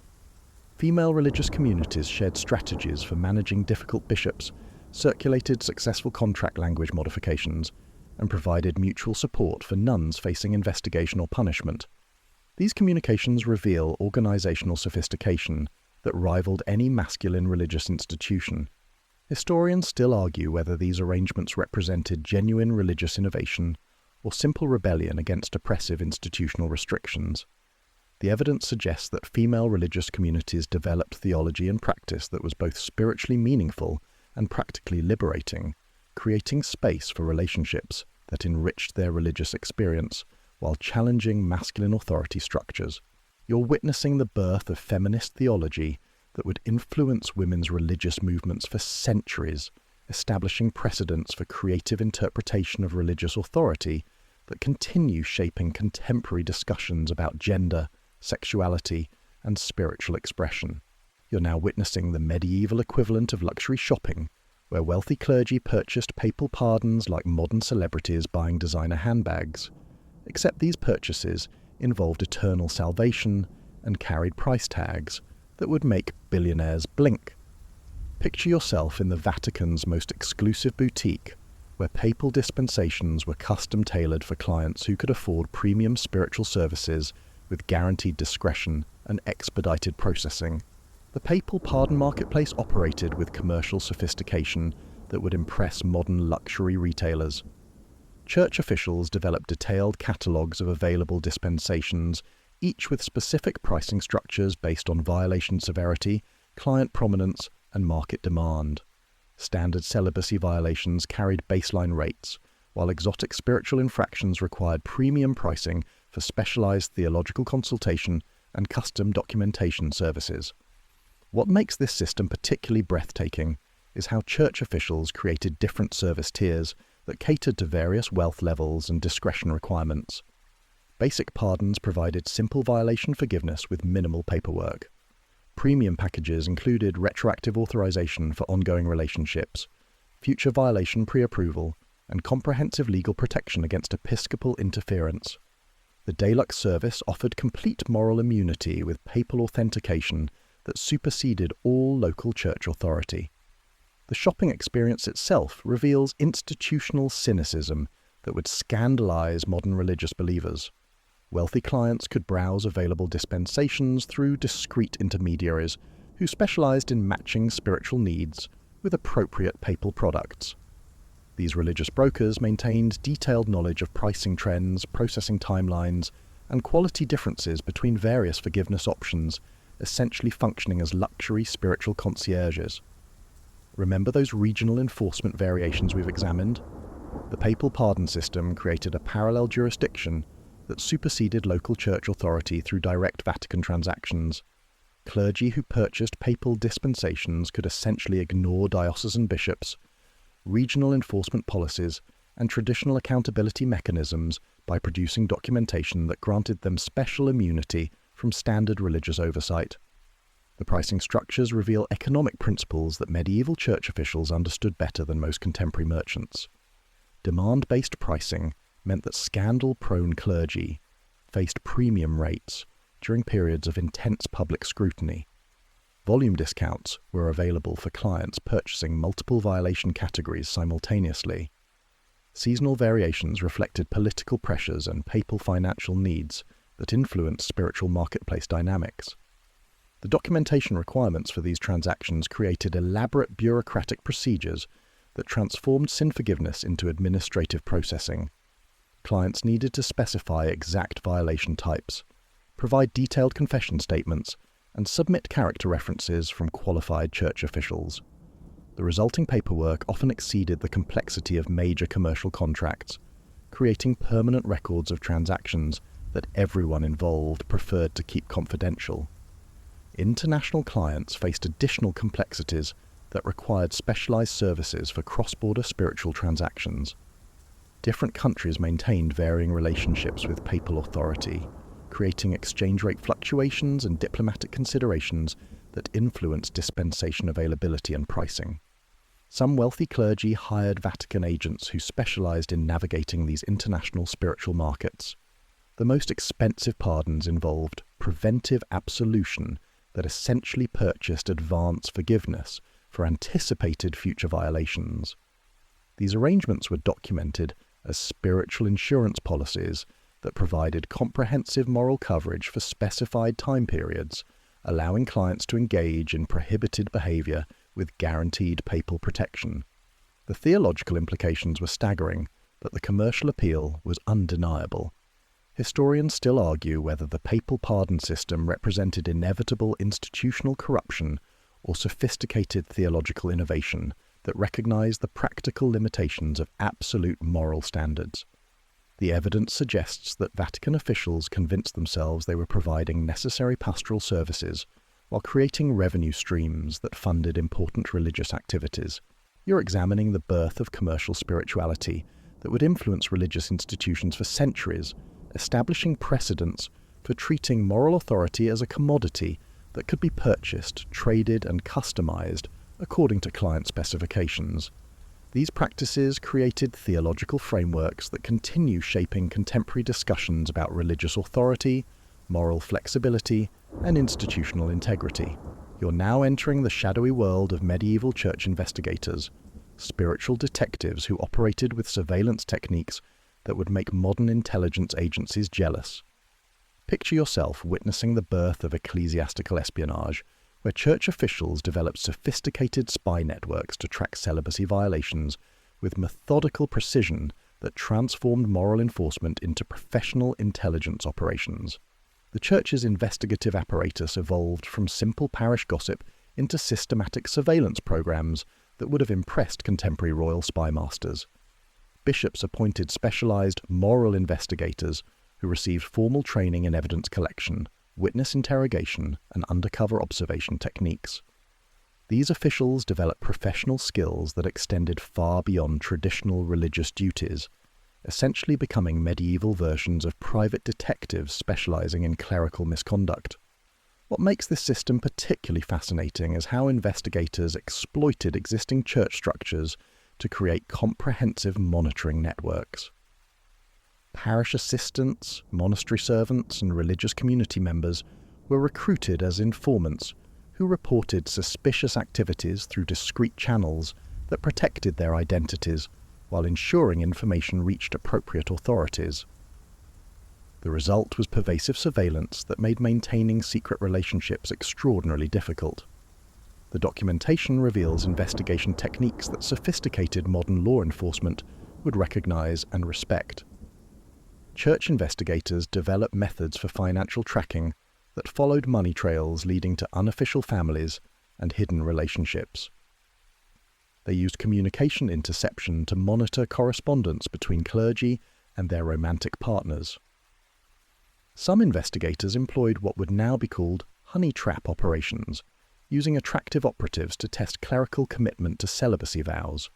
Female religious communities shared strategies for managing difficult bishops, circulated successful contract language modifications, and provided mutual support for nuns facing investigation or punishment. These communications reveal organizational sophistication that rivaled any masculine religious institution. Historians still argue whether these arrangements represented genuine religious innovation or simple rebellion against oppressive institutional restrictions. The evidence suggests that female religious communities developed theology and practice that was both spiritually meaningful and practically liberating, creating space for relationships that enriched their religious experience while challenging masculine authority structures. You're witnessing the birth of feminist theology that would influence women's religious movements for centuries, establishing precedents for creative interpretation of religious authority that continue shaping contemporary discussions about gender, sexuality, and spiritual expression. You're now witnessing the medieval equivalent of luxury shopping, where wealthy clergy purchased papal pardons like modern celebrities buying designer handbags, except these purchases involved eternal salvation and carried price tags that would make billionaires blink. Picture yourself in the Vatican's most exclusive boutique, where papal dispensations were custom-tailored for clients who could afford premium spiritual services with guaranteed discretion and expedited processing. The papal pardon marketplace operated with commercial sophistication that would impress modern luxury retailers. Church officials developed detailed catalogues of available dispensations, each with specific pricing structures based on violation severity, client prominence, and market demand. Standard celibacy violations carried baseline rates, while exotic spiritual infractions required premium pricing for specialized theological consultation and custom documentation services. What makes this system particularly breathtaking is how church officials created different service tiers that catered to various wealth levels and discretion requirements. Basic pardons provided simple violation forgiveness with minimal paperwork. Premium packages included retroactive authorization for ongoing relationships, future violation pre-approval, and comprehensive legal protection against episcopal interference. The deluxe service offered complete moral immunity with papal authentication that superseded all local church authority. The shopping experience itself reveals institutional cynicism that would scandalize modern religious believers. Wealthy clients could browse available dispensations through discreet intermediaries who specialized in matching spiritual needs with appropriate papal products. These religious brokers maintained detailed knowledge of pricing trends, processing timelines, and quality differences between various forgiveness options, essentially functioning as luxury spiritual concierges. Remember those regional enforcement variations we've examined? The papal pardon system created a parallel jurisdiction that superseded local church authority through direct Vatican transactions. Clergy who purchased papal dispensations could essentially ignore diocesan bishops, regional enforcement policies, and traditional accountability mechanisms by producing documentation that granted them special immunity from standard religious oversight. The pricing structures reveal economic principles that medieval church officials understood better than most contemporary merchants. Demand-based pricing meant that scandal-prone clergy faced premium rates during periods of intense public scrutiny. Volume discounts were available for clients purchasing multiple violation categories simultaneously. Seasonal variations reflected political pressures and papal financial needs that influenced spiritual marketplace dynamics. The documentation requirements for these transactions created elaborate bureaucratic procedures that transformed sin forgiveness into administrative processing. Clients needed to specify exact violation types, provide detailed confession statements, and submit character references from qualified church officials. The resulting paperwork often exceeded the complexity of major commercial contracts, creating permanent records of transactions that everyone involved preferred to keep confidential. International clients faced additional complexities that required specialized services for cross-border spiritual transactions. Different countries maintained varying relationships with papal authority, creating exchange rate fluctuations and diplomatic considerations that influenced dispensation availability and pricing. Some wealthy clergy hired Vatican agents who specialized in navigating these international spiritual markets. The most expensive pardons involved preventive absolution that essentially purchased advance forgiveness for anticipated future violations. These arrangements were documented as spiritual insurance policies that provided comprehensive moral coverage for specified time periods, allowing clients to engage in prohibited behavior with guaranteed papal protection. The theological implications were staggering, but the commercial appeal was undeniable. Historians still argue whether the papal pardon system represented inevitable institutional corruption or sophisticated theological innovation that recognized the practical limitations of absolute moral standards. The evidence suggests that Vatican officials convinced themselves they were providing necessary pastoral services while creating revenue streams that funded important religious activities. You're examining the birth of commercial spirituality that would influence religious institutions for centuries, establishing precedents for treating moral authority as a commodity that could be purchased, traded, and customized according to client specifications. These practices created theological frameworks that continue shaping contemporary discussions about religious authority, moral flexibility, and institutional integrity. You're now entering the shadowy world of medieval church investigators, spiritual detectives who operated with surveillance techniques that would make modern intelligence agencies jealous. Picture yourself witnessing the birth of ecclesiastical espionage, where church officials developed sophisticated spy networks to track celibacy violations with methodical precision that transformed moral enforcement into professional intelligence operations. The church's investigative apparatus evolved from simple parish gossip into systematic surveillance programs that would have impressed contemporary royal spy masters. Bishops appointed specialized moral investigators who received formal training in evidence collection, witness interrogation, and undercover observation techniques. These officials developed professional skills that extended far beyond traditional religious duties, essentially becoming medieval versions of private detectives specializing in clerical misconduct. What makes this system particularly fascinating is how investigators exploited existing church structures to create comprehensive monitoring networks. Parish assistants, monastery servants, and religious community members were recruited as informants who reported suspicious activities through discreet channels that protected their identities while ensuring information reached appropriate authorities. The result was pervasive surveillance that made maintaining secret relationships extraordinarily difficult. The documentation reveals investigation techniques that sophisticated modern law enforcement would recognize and respect. Church investigators developed methods for financial tracking that followed money trails leading to unofficial families and hidden relationships. They used communication interception to monitor correspondence between clergy and their romantic partners. Some investigators employed what would now be called honey trap operations, using attractive operatives to test clerical commitment to celibacy vows.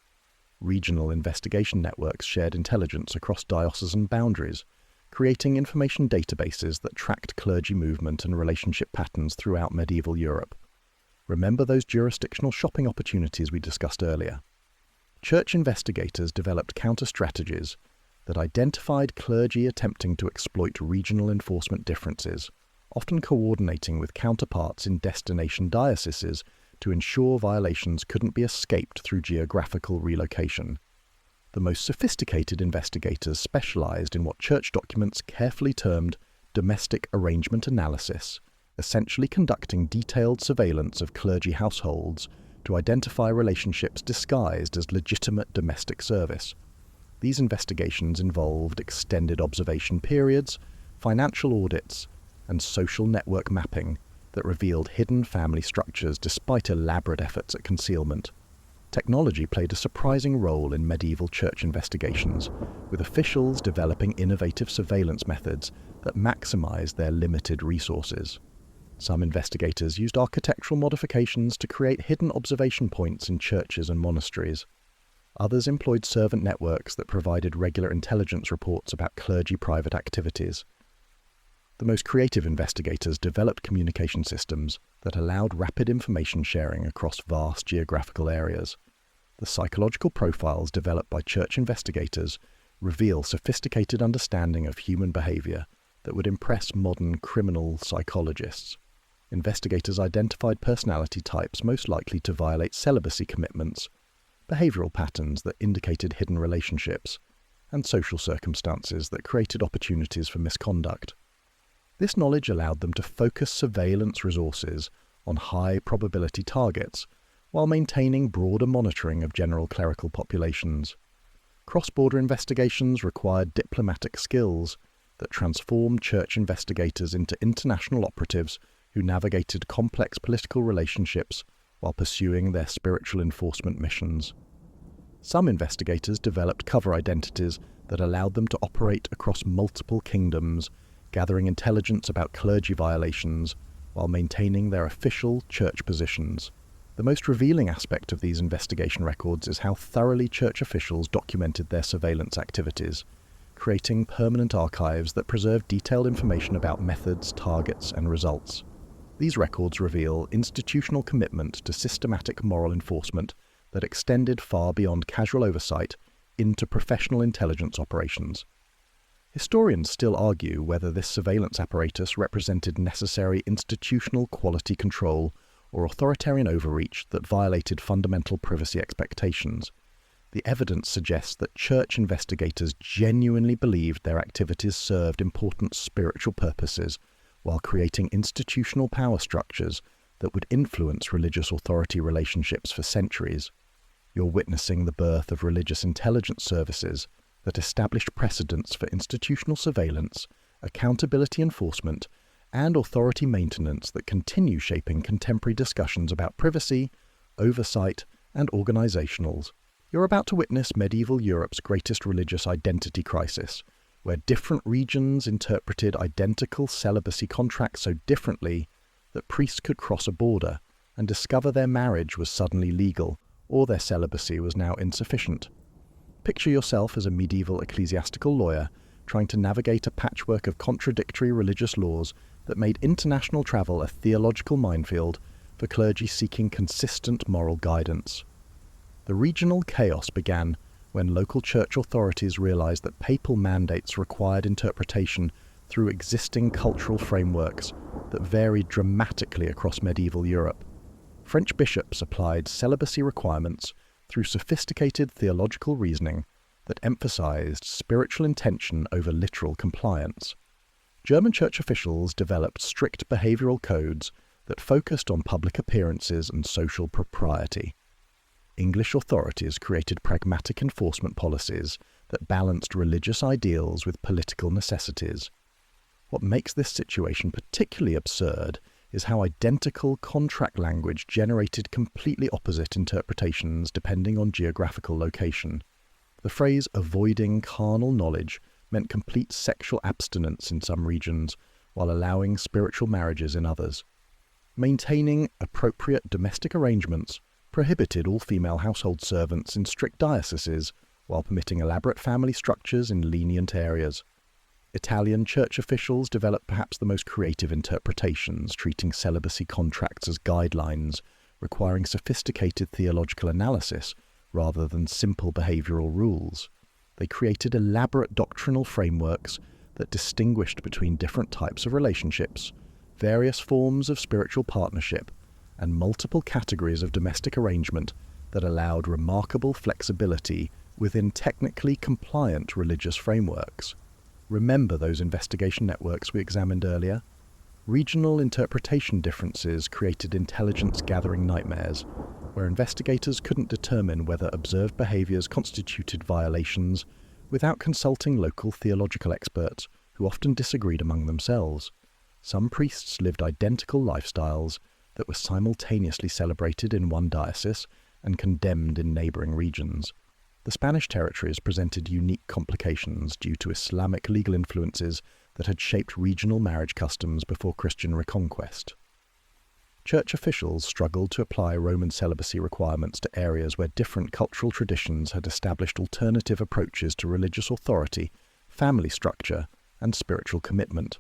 Regional investigation networks shared intelligence across diocesan boundaries, creating information databases that tracked clergy movement and relationship patterns throughout medieval Europe. Remember those jurisdictional shopping opportunities we discussed earlier? Church investigators developed counter-strategies that identified clergy attempting to exploit regional enforcement differences, often coordinating with counterparts in destination dioceses to ensure violations couldn't be escaped through geographical relocation. The most sophisticated investigators specialized in what church documents carefully termed domestic arrangement analysis, essentially conducting detailed surveillance of clergy households to identify relationships disguised as legitimate domestic service. These investigations involved extended observation periods, financial audits, and social network mapping that revealed hidden family structures despite elaborate efforts at concealment. Technology played a surprising role in medieval church investigations, with officials developing innovative surveillance methods that maximized their limited resources. Some investigators used architectural modifications to create hidden observation points in churches and monasteries. Others employed servant networks that provided regular intelligence reports about clergy private activities. The most creative investigators developed communication systems that allowed rapid information sharing across vast geographical areas. The psychological profiles developed by church investigators reveal sophisticated understanding of human behavior that would impress modern criminal psychologists. Investigators identified personality types most likely to violate celibacy commitments, behavioral patterns that indicated hidden relationships, and social circumstances that created opportunities for misconduct. This knowledge allowed them to focus surveillance resources on high-probability targets while maintaining broader monitoring of general clerical populations. Cross-border investigations required diplomatic skills that transformed church investigators into international operatives who navigated complex political relationships while pursuing their spiritual enforcement missions. Some investigators developed cover identities that allowed them to operate across multiple kingdoms, gathering intelligence about clergy violations while maintaining their official church positions. The most revealing aspect of these investigation records is how thoroughly church officials documented their surveillance activities, creating permanent archives that preserve detailed information about methods, targets, and results. These records reveal institutional commitment to systematic moral enforcement that extended far beyond casual oversight into professional intelligence operations. Historians still argue whether this surveillance apparatus represented necessary institutional quality control or authoritarian overreach that violated fundamental privacy expectations. The evidence suggests that church investigators genuinely believed their activities served important spiritual purposes while creating institutional power structures that would influence religious authority relationships for centuries. You're witnessing the birth of religious intelligence services that established precedents for institutional surveillance, accountability enforcement, and authority maintenance that continue shaping contemporary discussions about privacy, oversight, and organizationals. You're about to witness medieval Europe's greatest religious identity crisis, where different regions interpreted identical celibacy contracts so differently that priests could cross a border and discover their marriage was suddenly legal, or their celibacy was now insufficient. Picture yourself as a medieval ecclesiastical lawyer trying to navigate a patchwork of contradictory religious laws that made international travel a theological minefield for clergy seeking consistent moral guidance. The regional chaos began when local church authorities realized that papal mandates required interpretation through existing cultural frameworks that varied dramatically across medieval Europe. French bishops applied celibacy requirements through sophisticated theological reasoning that emphasized spiritual intention over literal compliance. German church officials developed strict behavioral codes that focused on public appearances and social propriety. English authorities created pragmatic enforcement policies that balanced religious ideals with political necessities. What makes this situation particularly absurd is how identical contract language generated completely opposite interpretations depending on geographical location. The phrase "avoiding carnal knowledge" meant complete sexual abstinence in some regions, while allowing spiritual marriages in others. Maintaining appropriate domestic arrangements prohibited all female household servants in strict dioceses, while permitting elaborate family structures in lenient areas. Italian church officials developed perhaps the most creative interpretations, treating celibacy contracts as guidelines, requiring sophisticated theological analysis rather than simple behavioral rules. They created elaborate doctrinal frameworks that distinguished between different types of relationships, various forms of spiritual partnership, and multiple categories of domestic arrangement that allowed remarkable flexibility within technically compliant religious frameworks. Remember those investigation networks we examined earlier? Regional interpretation differences created intelligence-gathering nightmares, where investigators couldn't determine whether observed behaviors constituted violations without consulting local theological experts who often disagreed among themselves. Some priests lived identical lifestyles that were simultaneously celebrated in one diocese and condemned in neighboring regions. The Spanish territories presented unique complications due to Islamic legal influences that had shaped regional marriage customs before Christian reconquest. Church officials struggled to apply Roman celibacy requirements to areas where different cultural traditions had established alternative approaches to religious authority, family structure, and spiritual commitment.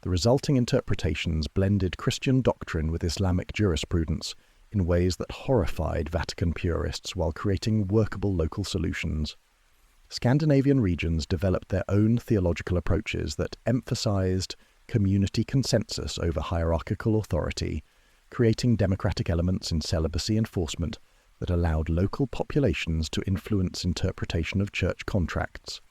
The resulting interpretations blended Christian doctrine with Islamic jurisprudence in ways that horrified Vatican purists while creating workable local solutions. Scandinavian regions developed their own theological approaches that emphasized community consensus over hierarchical authority, creating democratic elements in celibacy enforcement that allowed local populations to influence interpretation of church contracts.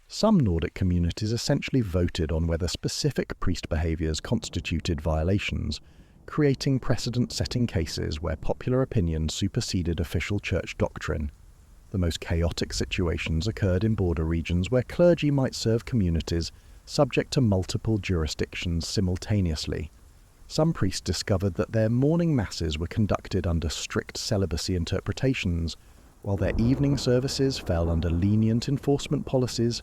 Some Nordic communities essentially voted on whether specific priest behaviors constituted violations, creating precedent-setting cases where popular opinion superseded official church doctrine. The most chaotic situations occurred in border regions where clergy might serve communities subject to multiple jurisdictions simultaneously. Some priests discovered that their morning masses were conducted under strict celibacy interpretations, while their evening services fell under lenient enforcement policies,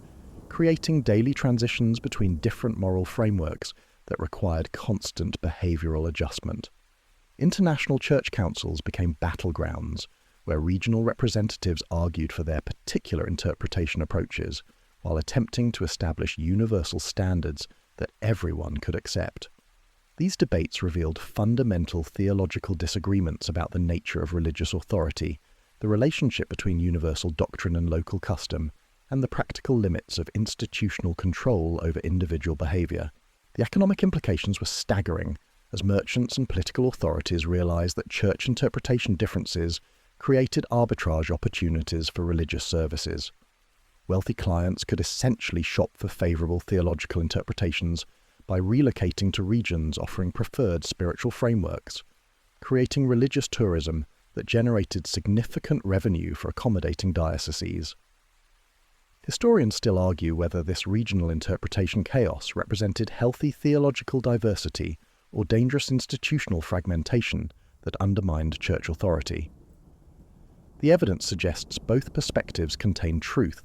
creating daily transitions between different moral frameworks that required constant behavioural adjustment. International church councils became battlegrounds where regional representatives argued for their particular interpretation approaches while attempting to establish universal standards that everyone could accept. These debates revealed fundamental theological disagreements about the nature of religious authority, the relationship between universal doctrine and local custom, and the practical limits of institutional control over individual behaviour. The economic implications were staggering, as merchants and political authorities realised that church interpretation differences created arbitrage opportunities for religious services. Wealthy clients could essentially shop for favourable theological interpretations by relocating to regions offering preferred spiritual frameworks, creating religious tourism that generated significant revenue for accommodating dioceses. Historians still argue whether this regional interpretation chaos represented healthy theological diversity or dangerous institutional fragmentation that undermined church authority. The evidence suggests both perspectives contain truth.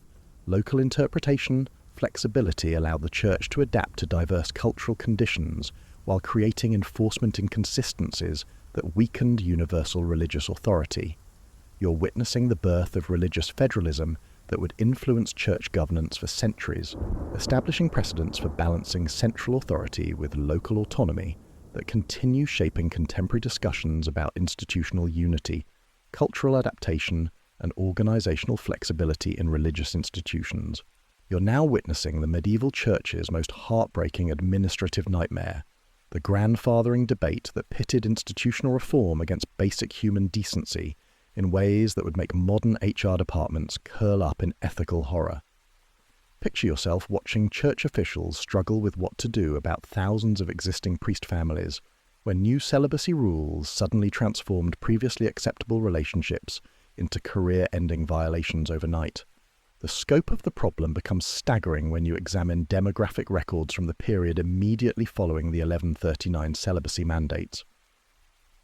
Local interpretation, flexibility allowed the church to adapt to diverse cultural conditions while creating enforcement inconsistencies that weakened universal religious authority. You're witnessing the birth of religious federalism that would influence church governance for centuries, establishing precedents for balancing central authority with local autonomy that continue shaping contemporary discussions about institutional unity, cultural adaptation, and organizational flexibility in religious institutions. You're now witnessing the medieval church's most heartbreaking administrative nightmare, the grandfathering debate that pitted institutional reform against basic human decency in ways that would make modern HR departments curl up in ethical horror. Picture yourself watching church officials struggle with what to do about thousands of existing priest families when new celibacy rules suddenly transformed previously acceptable relationships into career-ending violations overnight. The scope of the problem becomes staggering when you examine demographic records from the period immediately following the 1139 celibacy mandates.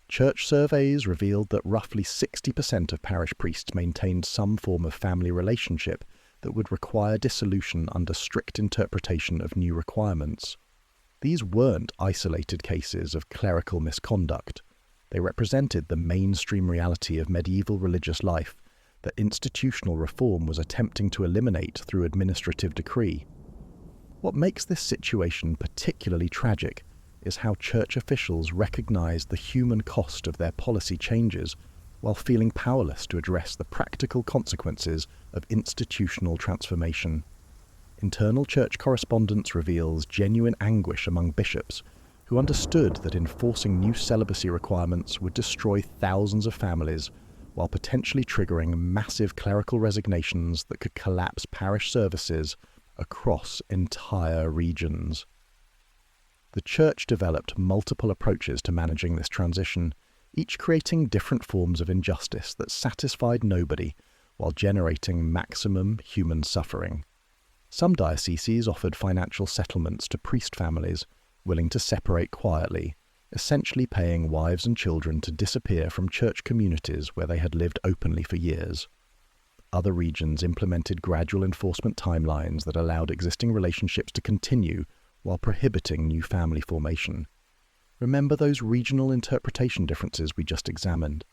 Church surveys revealed that roughly 60% of parish priests maintained some form of family relationship that would require dissolution under strict interpretation of new requirements. These weren't isolated cases of clerical misconduct. They represented the mainstream reality of medieval religious life that institutional reform was attempting to eliminate through administrative decree. What makes this situation particularly tragic is how church officials recognized the human cost of their policy changes while feeling powerless to address the practical consequences of institutional transformation. Internal church correspondence reveals genuine anguish among bishops who understood that enforcing new celibacy requirements would destroy thousands of families while potentially triggering massive clerical resignations that could collapse parish services across entire regions. The Church developed multiple approaches to managing this transition, each creating different forms of injustice that satisfied nobody while generating maximum human suffering. Some dioceses offered financial settlements to priest families willing to separate quietly, essentially paying wives and children to disappear from church communities where they had lived openly for years. Other regions implemented gradual enforcement timelines that allowed existing relationships to continue while prohibiting new family formation. Remember those regional interpretation differences we just examined?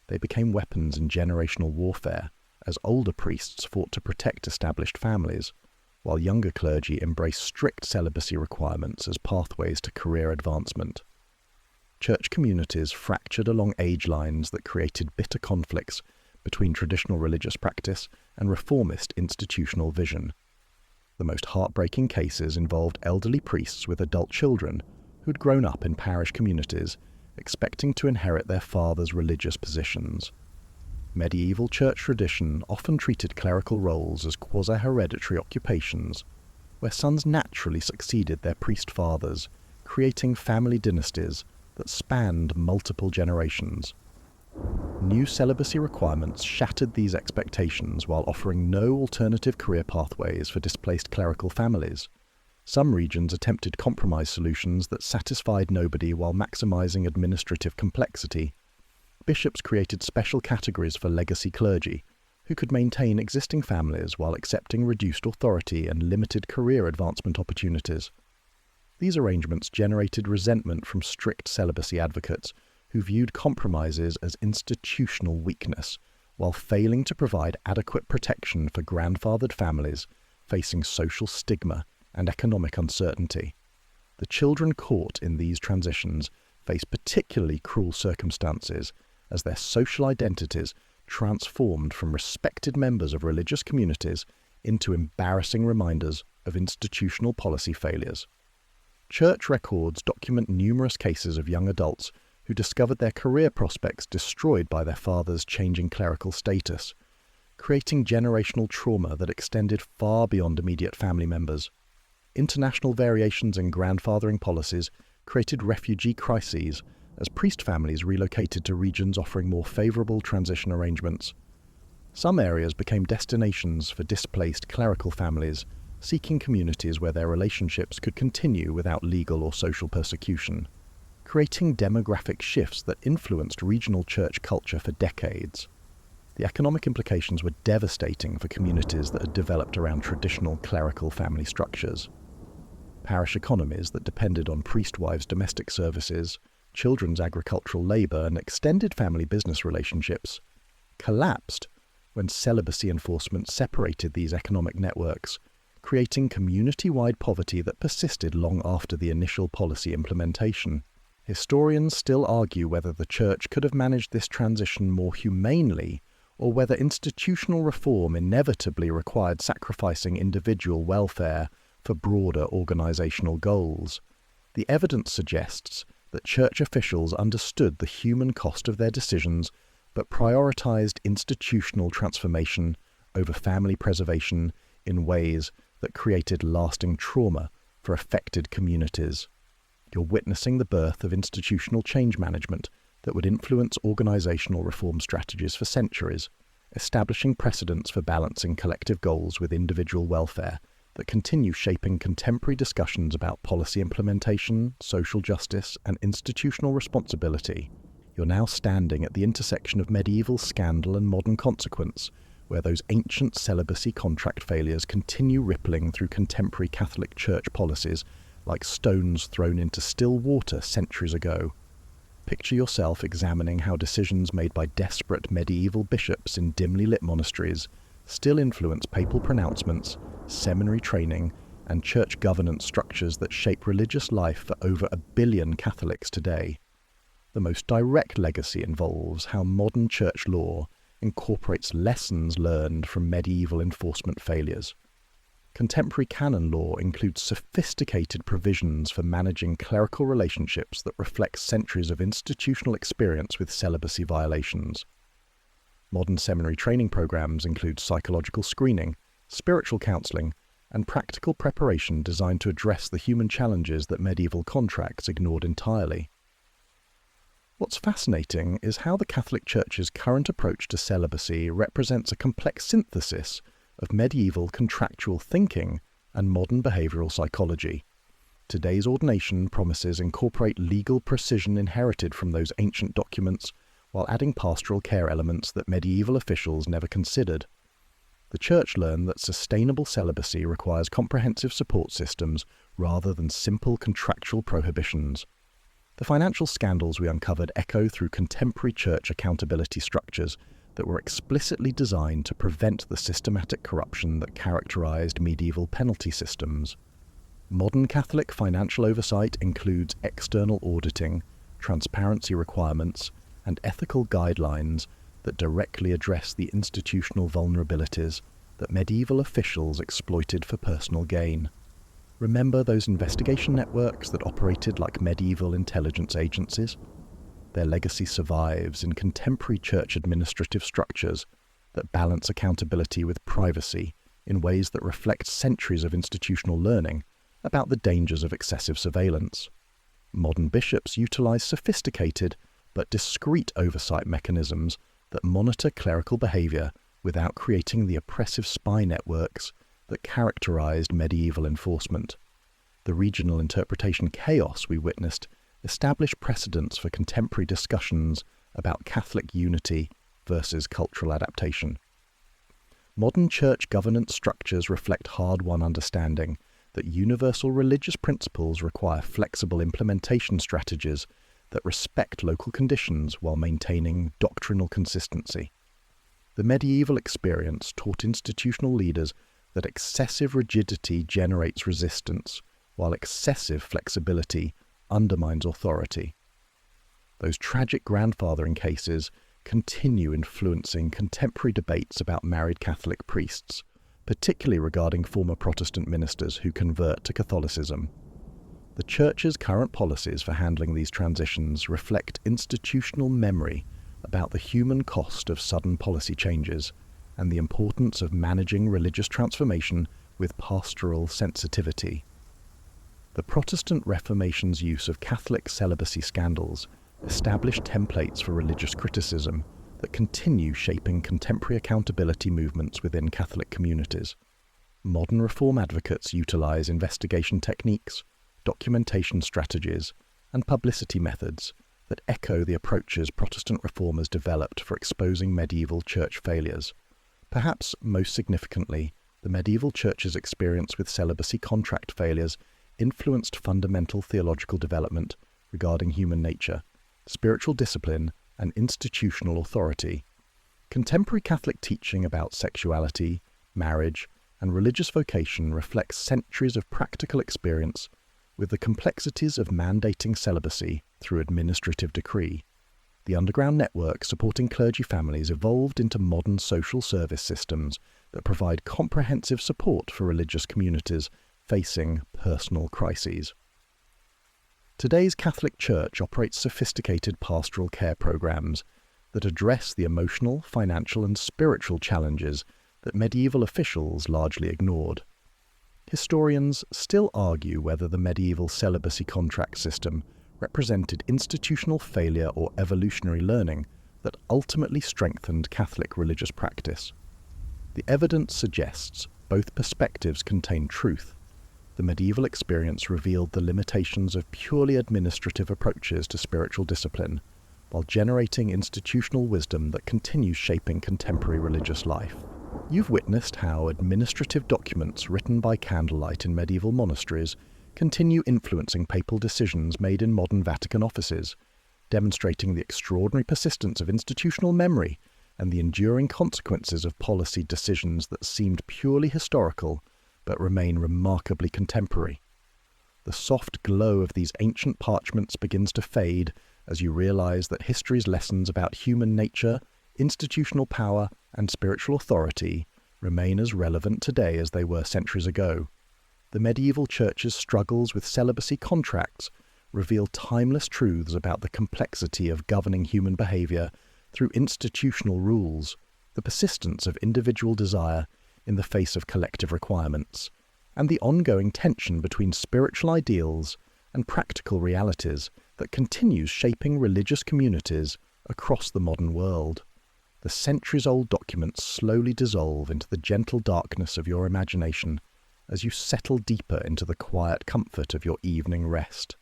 They became weapons in generational warfare as older priests fought to protect established families, while younger clergy embraced strict celibacy requirements as pathways to career advancement. Church communities fractured along age lines that created bitter conflicts between traditional religious practice and reformist institutional vision. The most heartbreaking cases involved elderly priests with adult children who'd grown up in parish communities, expecting to inherit their father's religious positions. Medieval church tradition often treated clerical roles as quasi-hereditary occupations, where sons naturally succeeded their priest fathers, creating family dynasties that spanned multiple generations. New celibacy requirements shattered these expectations while offering no alternative career pathways for displaced clerical families. Some regions attempted compromise solutions that satisfied nobody while maximizing administrative complexity. Bishops created special categories for legacy clergy, who could maintain existing families while accepting reduced authority and limited career advancement opportunities. These arrangements generated resentment from strict celibacy advocates who viewed compromises as institutional weakness, while failing to provide adequate protection for grandfathered families facing social stigma and economic uncertainty. The children caught in these transitions face particularly cruel circumstances as their social identities transformed from respected members of religious communities into embarrassing reminders of institutional policy failures. Church records document numerous cases of young adults who discovered their career prospects destroyed by their father's changing clerical status, creating generational trauma that extended far beyond immediate family members. International variations in grandfathering policies created refugee crises as priest families relocated to regions offering more favourable transition arrangements. Some areas became destinations for displaced clerical families, seeking communities where their relationships could continue without legal or social persecution, creating demographic shifts that influenced regional church culture for decades. The economic implications were devastating for communities that had developed around traditional clerical family structures. Parish economies that depended on priest wives' domestic services, children's agricultural labour, and extended family business relationships collapsed when celibacy enforcement separated these economic networks, creating community-wide poverty that persisted long after the initial policy implementation. Historians still argue whether the Church could have managed this transition more humanely, or whether institutional reform inevitably required sacrificing individual welfare for broader organisational goals. The evidence suggests that Church officials understood the human cost of their decisions, but prioritised institutional transformation over family preservation in ways that created lasting trauma for affected communities. You're witnessing the birth of institutional change management that would influence organisational reform strategies for centuries, establishing precedents for balancing collective goals with individual welfare that continue shaping contemporary discussions about policy implementation, social justice, and institutional responsibility. You're now standing at the intersection of medieval scandal and modern consequence, where those ancient celibacy contract failures continue rippling through contemporary Catholic Church policies like stones thrown into still water centuries ago. Picture yourself examining how decisions made by desperate medieval bishops in dimly lit monasteries still influence papal pronouncements, seminary training, and church governance structures that shape religious life for over 1 billion Catholics today. The most direct legacy involves how modern church law incorporates lessons learned from medieval enforcement failures. Contemporary canon law includes sophisticated provisions for managing clerical relationships that reflect centuries of institutional experience with celibacy violations. Modern seminary training programs include psychological screening, spiritual counselling, and practical preparation designed to address the human challenges that medieval contracts ignored entirely. What's fascinating is how the Catholic Church's current approach to celibacy represents a complex synthesis of medieval contractual thinking and modern behavioural psychology. Today's ordination promises incorporate legal precision inherited from those ancient documents while adding pastoral care elements that medieval officials never considered. The Church learned that sustainable celibacy requires comprehensive support systems rather than simple contractual prohibitions. The financial scandals we uncovered echo through contemporary church accountability structures that were explicitly designed to prevent the systematic corruption that characterized medieval penalty systems. Modern Catholic financial oversight includes external auditing, transparency requirements, and ethical guidelines that directly address the institutional vulnerabilities that medieval officials exploited for personal gain. Remember those investigation networks that operated like medieval intelligence agencies? Their legacy survives in contemporary church administrative structures that balance accountability with privacy in ways that reflect centuries of institutional learning about the dangers of excessive surveillance. Modern bishops utilize sophisticated but discreet oversight mechanisms that monitor clerical behavior without creating the oppressive spy networks that characterized medieval enforcement. The regional interpretation chaos we witnessed established precedents for contemporary discussions about Catholic unity versus cultural adaptation. Modern church governance structures reflect hard-won understanding that universal religious principles require flexible implementation strategies that respect local conditions while maintaining doctrinal consistency. The medieval experience taught institutional leaders that excessive rigidity generates resistance, while excessive flexibility undermines authority. Those tragic grandfathering cases continue influencing contemporary debates about married Catholic priests, particularly regarding former Protestant ministers who convert to Catholicism. The Church's current policies for handling these transitions reflect institutional memory about the human cost of sudden policy changes and the importance of managing religious transformation with pastoral sensitivity. The Protestant Reformation's use of Catholic celibacy scandals established templates for religious criticism that continue shaping contemporary accountability movements within Catholic communities. Modern reform advocates utilize investigation techniques, documentation strategies, and publicity methods that echo the approaches Protestant reformers developed for exposing medieval church failures. Perhaps most significantly, the medieval church's experience with celibacy contract failures influenced fundamental theological development regarding human nature, spiritual discipline, and institutional authority. Contemporary Catholic teaching about sexuality, marriage, and religious vocation reflects centuries of practical experience with the complexities of mandating celibacy through administrative decree. The underground network supporting clergy families evolved into modern social service systems that provide comprehensive support for religious communities facing personal crises. Today's Catholic Church operates sophisticated pastoral care programs that address the emotional, financial, and spiritual challenges that medieval officials largely ignored. Historians still argue whether the medieval celibacy contract system represented institutional failure or evolutionary learning that ultimately strengthened Catholic religious practice. The evidence suggests both perspectives contain truth. The medieval experience revealed the limitations of purely administrative approaches to spiritual discipline, while generating institutional wisdom that continues shaping contemporary religious life. You've witnessed how administrative documents written by candlelight in medieval monasteries continue influencing papal decisions made in modern Vatican offices, demonstrating the extraordinary persistence of institutional memory and the enduring consequences of policy decisions that seemed purely historical but remain remarkably contemporary. The soft glow of these ancient parchments begins to fade as you realize that history's lessons about human nature, institutional power, and spiritual authority remain as relevant today as they were centuries ago. The medieval church's struggles with celibacy contracts reveal timeless truths about the complexity of governing human behavior through institutional rules, the persistence of individual desire in the face of collective requirements, and the ongoing tension between spiritual ideals and practical realities that continues shaping religious communities across the modern world. The centuries-old documents slowly dissolve into the gentle darkness of your imagination as you settle deeper into the quiet comfort of your evening rest.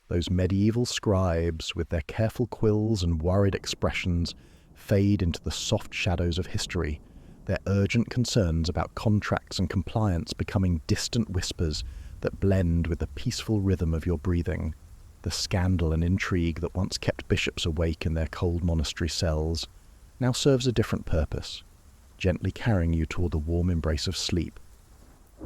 Those medieval scribes, with their careful quills and worried expressions, fade into the soft shadows of history, their urgent concerns about contracts and compliance becoming distant whispers that blend with the peaceful rhythm of your breathing. The scandal and intrigue that once kept bishops awake in their cold monastery cells now serves a different purpose, gently carrying you toward the warm embrace of sleep.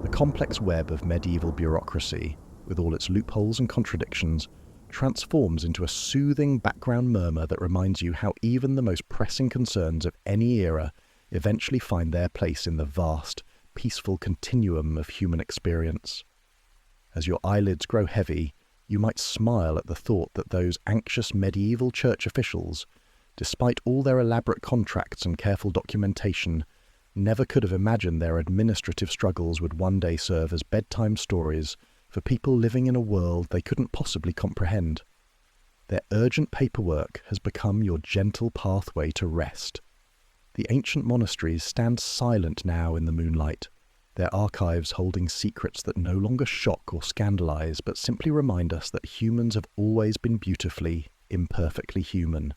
The complex web of medieval bureaucracy, with all its loopholes and contradictions, transforms into a soothing background murmur that reminds you how even the most pressing concerns of any era eventually find their place in the vast, peaceful continuum of human experience. As your eyelids grow heavy, you might smile at the thought that those anxious medieval church officials, despite all their elaborate contracts and careful documentation, never could have imagined their administrative struggles would one day serve as bedtime stories for people living in a world they couldn't possibly comprehend. Their urgent paperwork has become your gentle pathway to rest. The ancient monasteries stand silent now in the moonlight, their archives holding secrets that no longer shock or scandalize, but simply remind us that humans have always been beautifully, imperfectly human.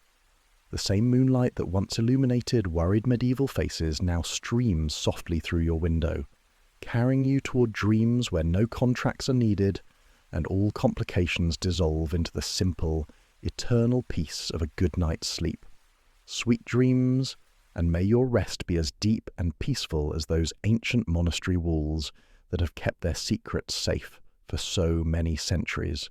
The same moonlight that once illuminated worried medieval faces now streams softly through your window, carrying you toward dreams where no contracts are needed and all complications dissolve into the simple, eternal peace of a good night's sleep. Sweet dreams, and may your rest be as deep and peaceful as those ancient monastery walls that have kept their secrets safe for so many centuries.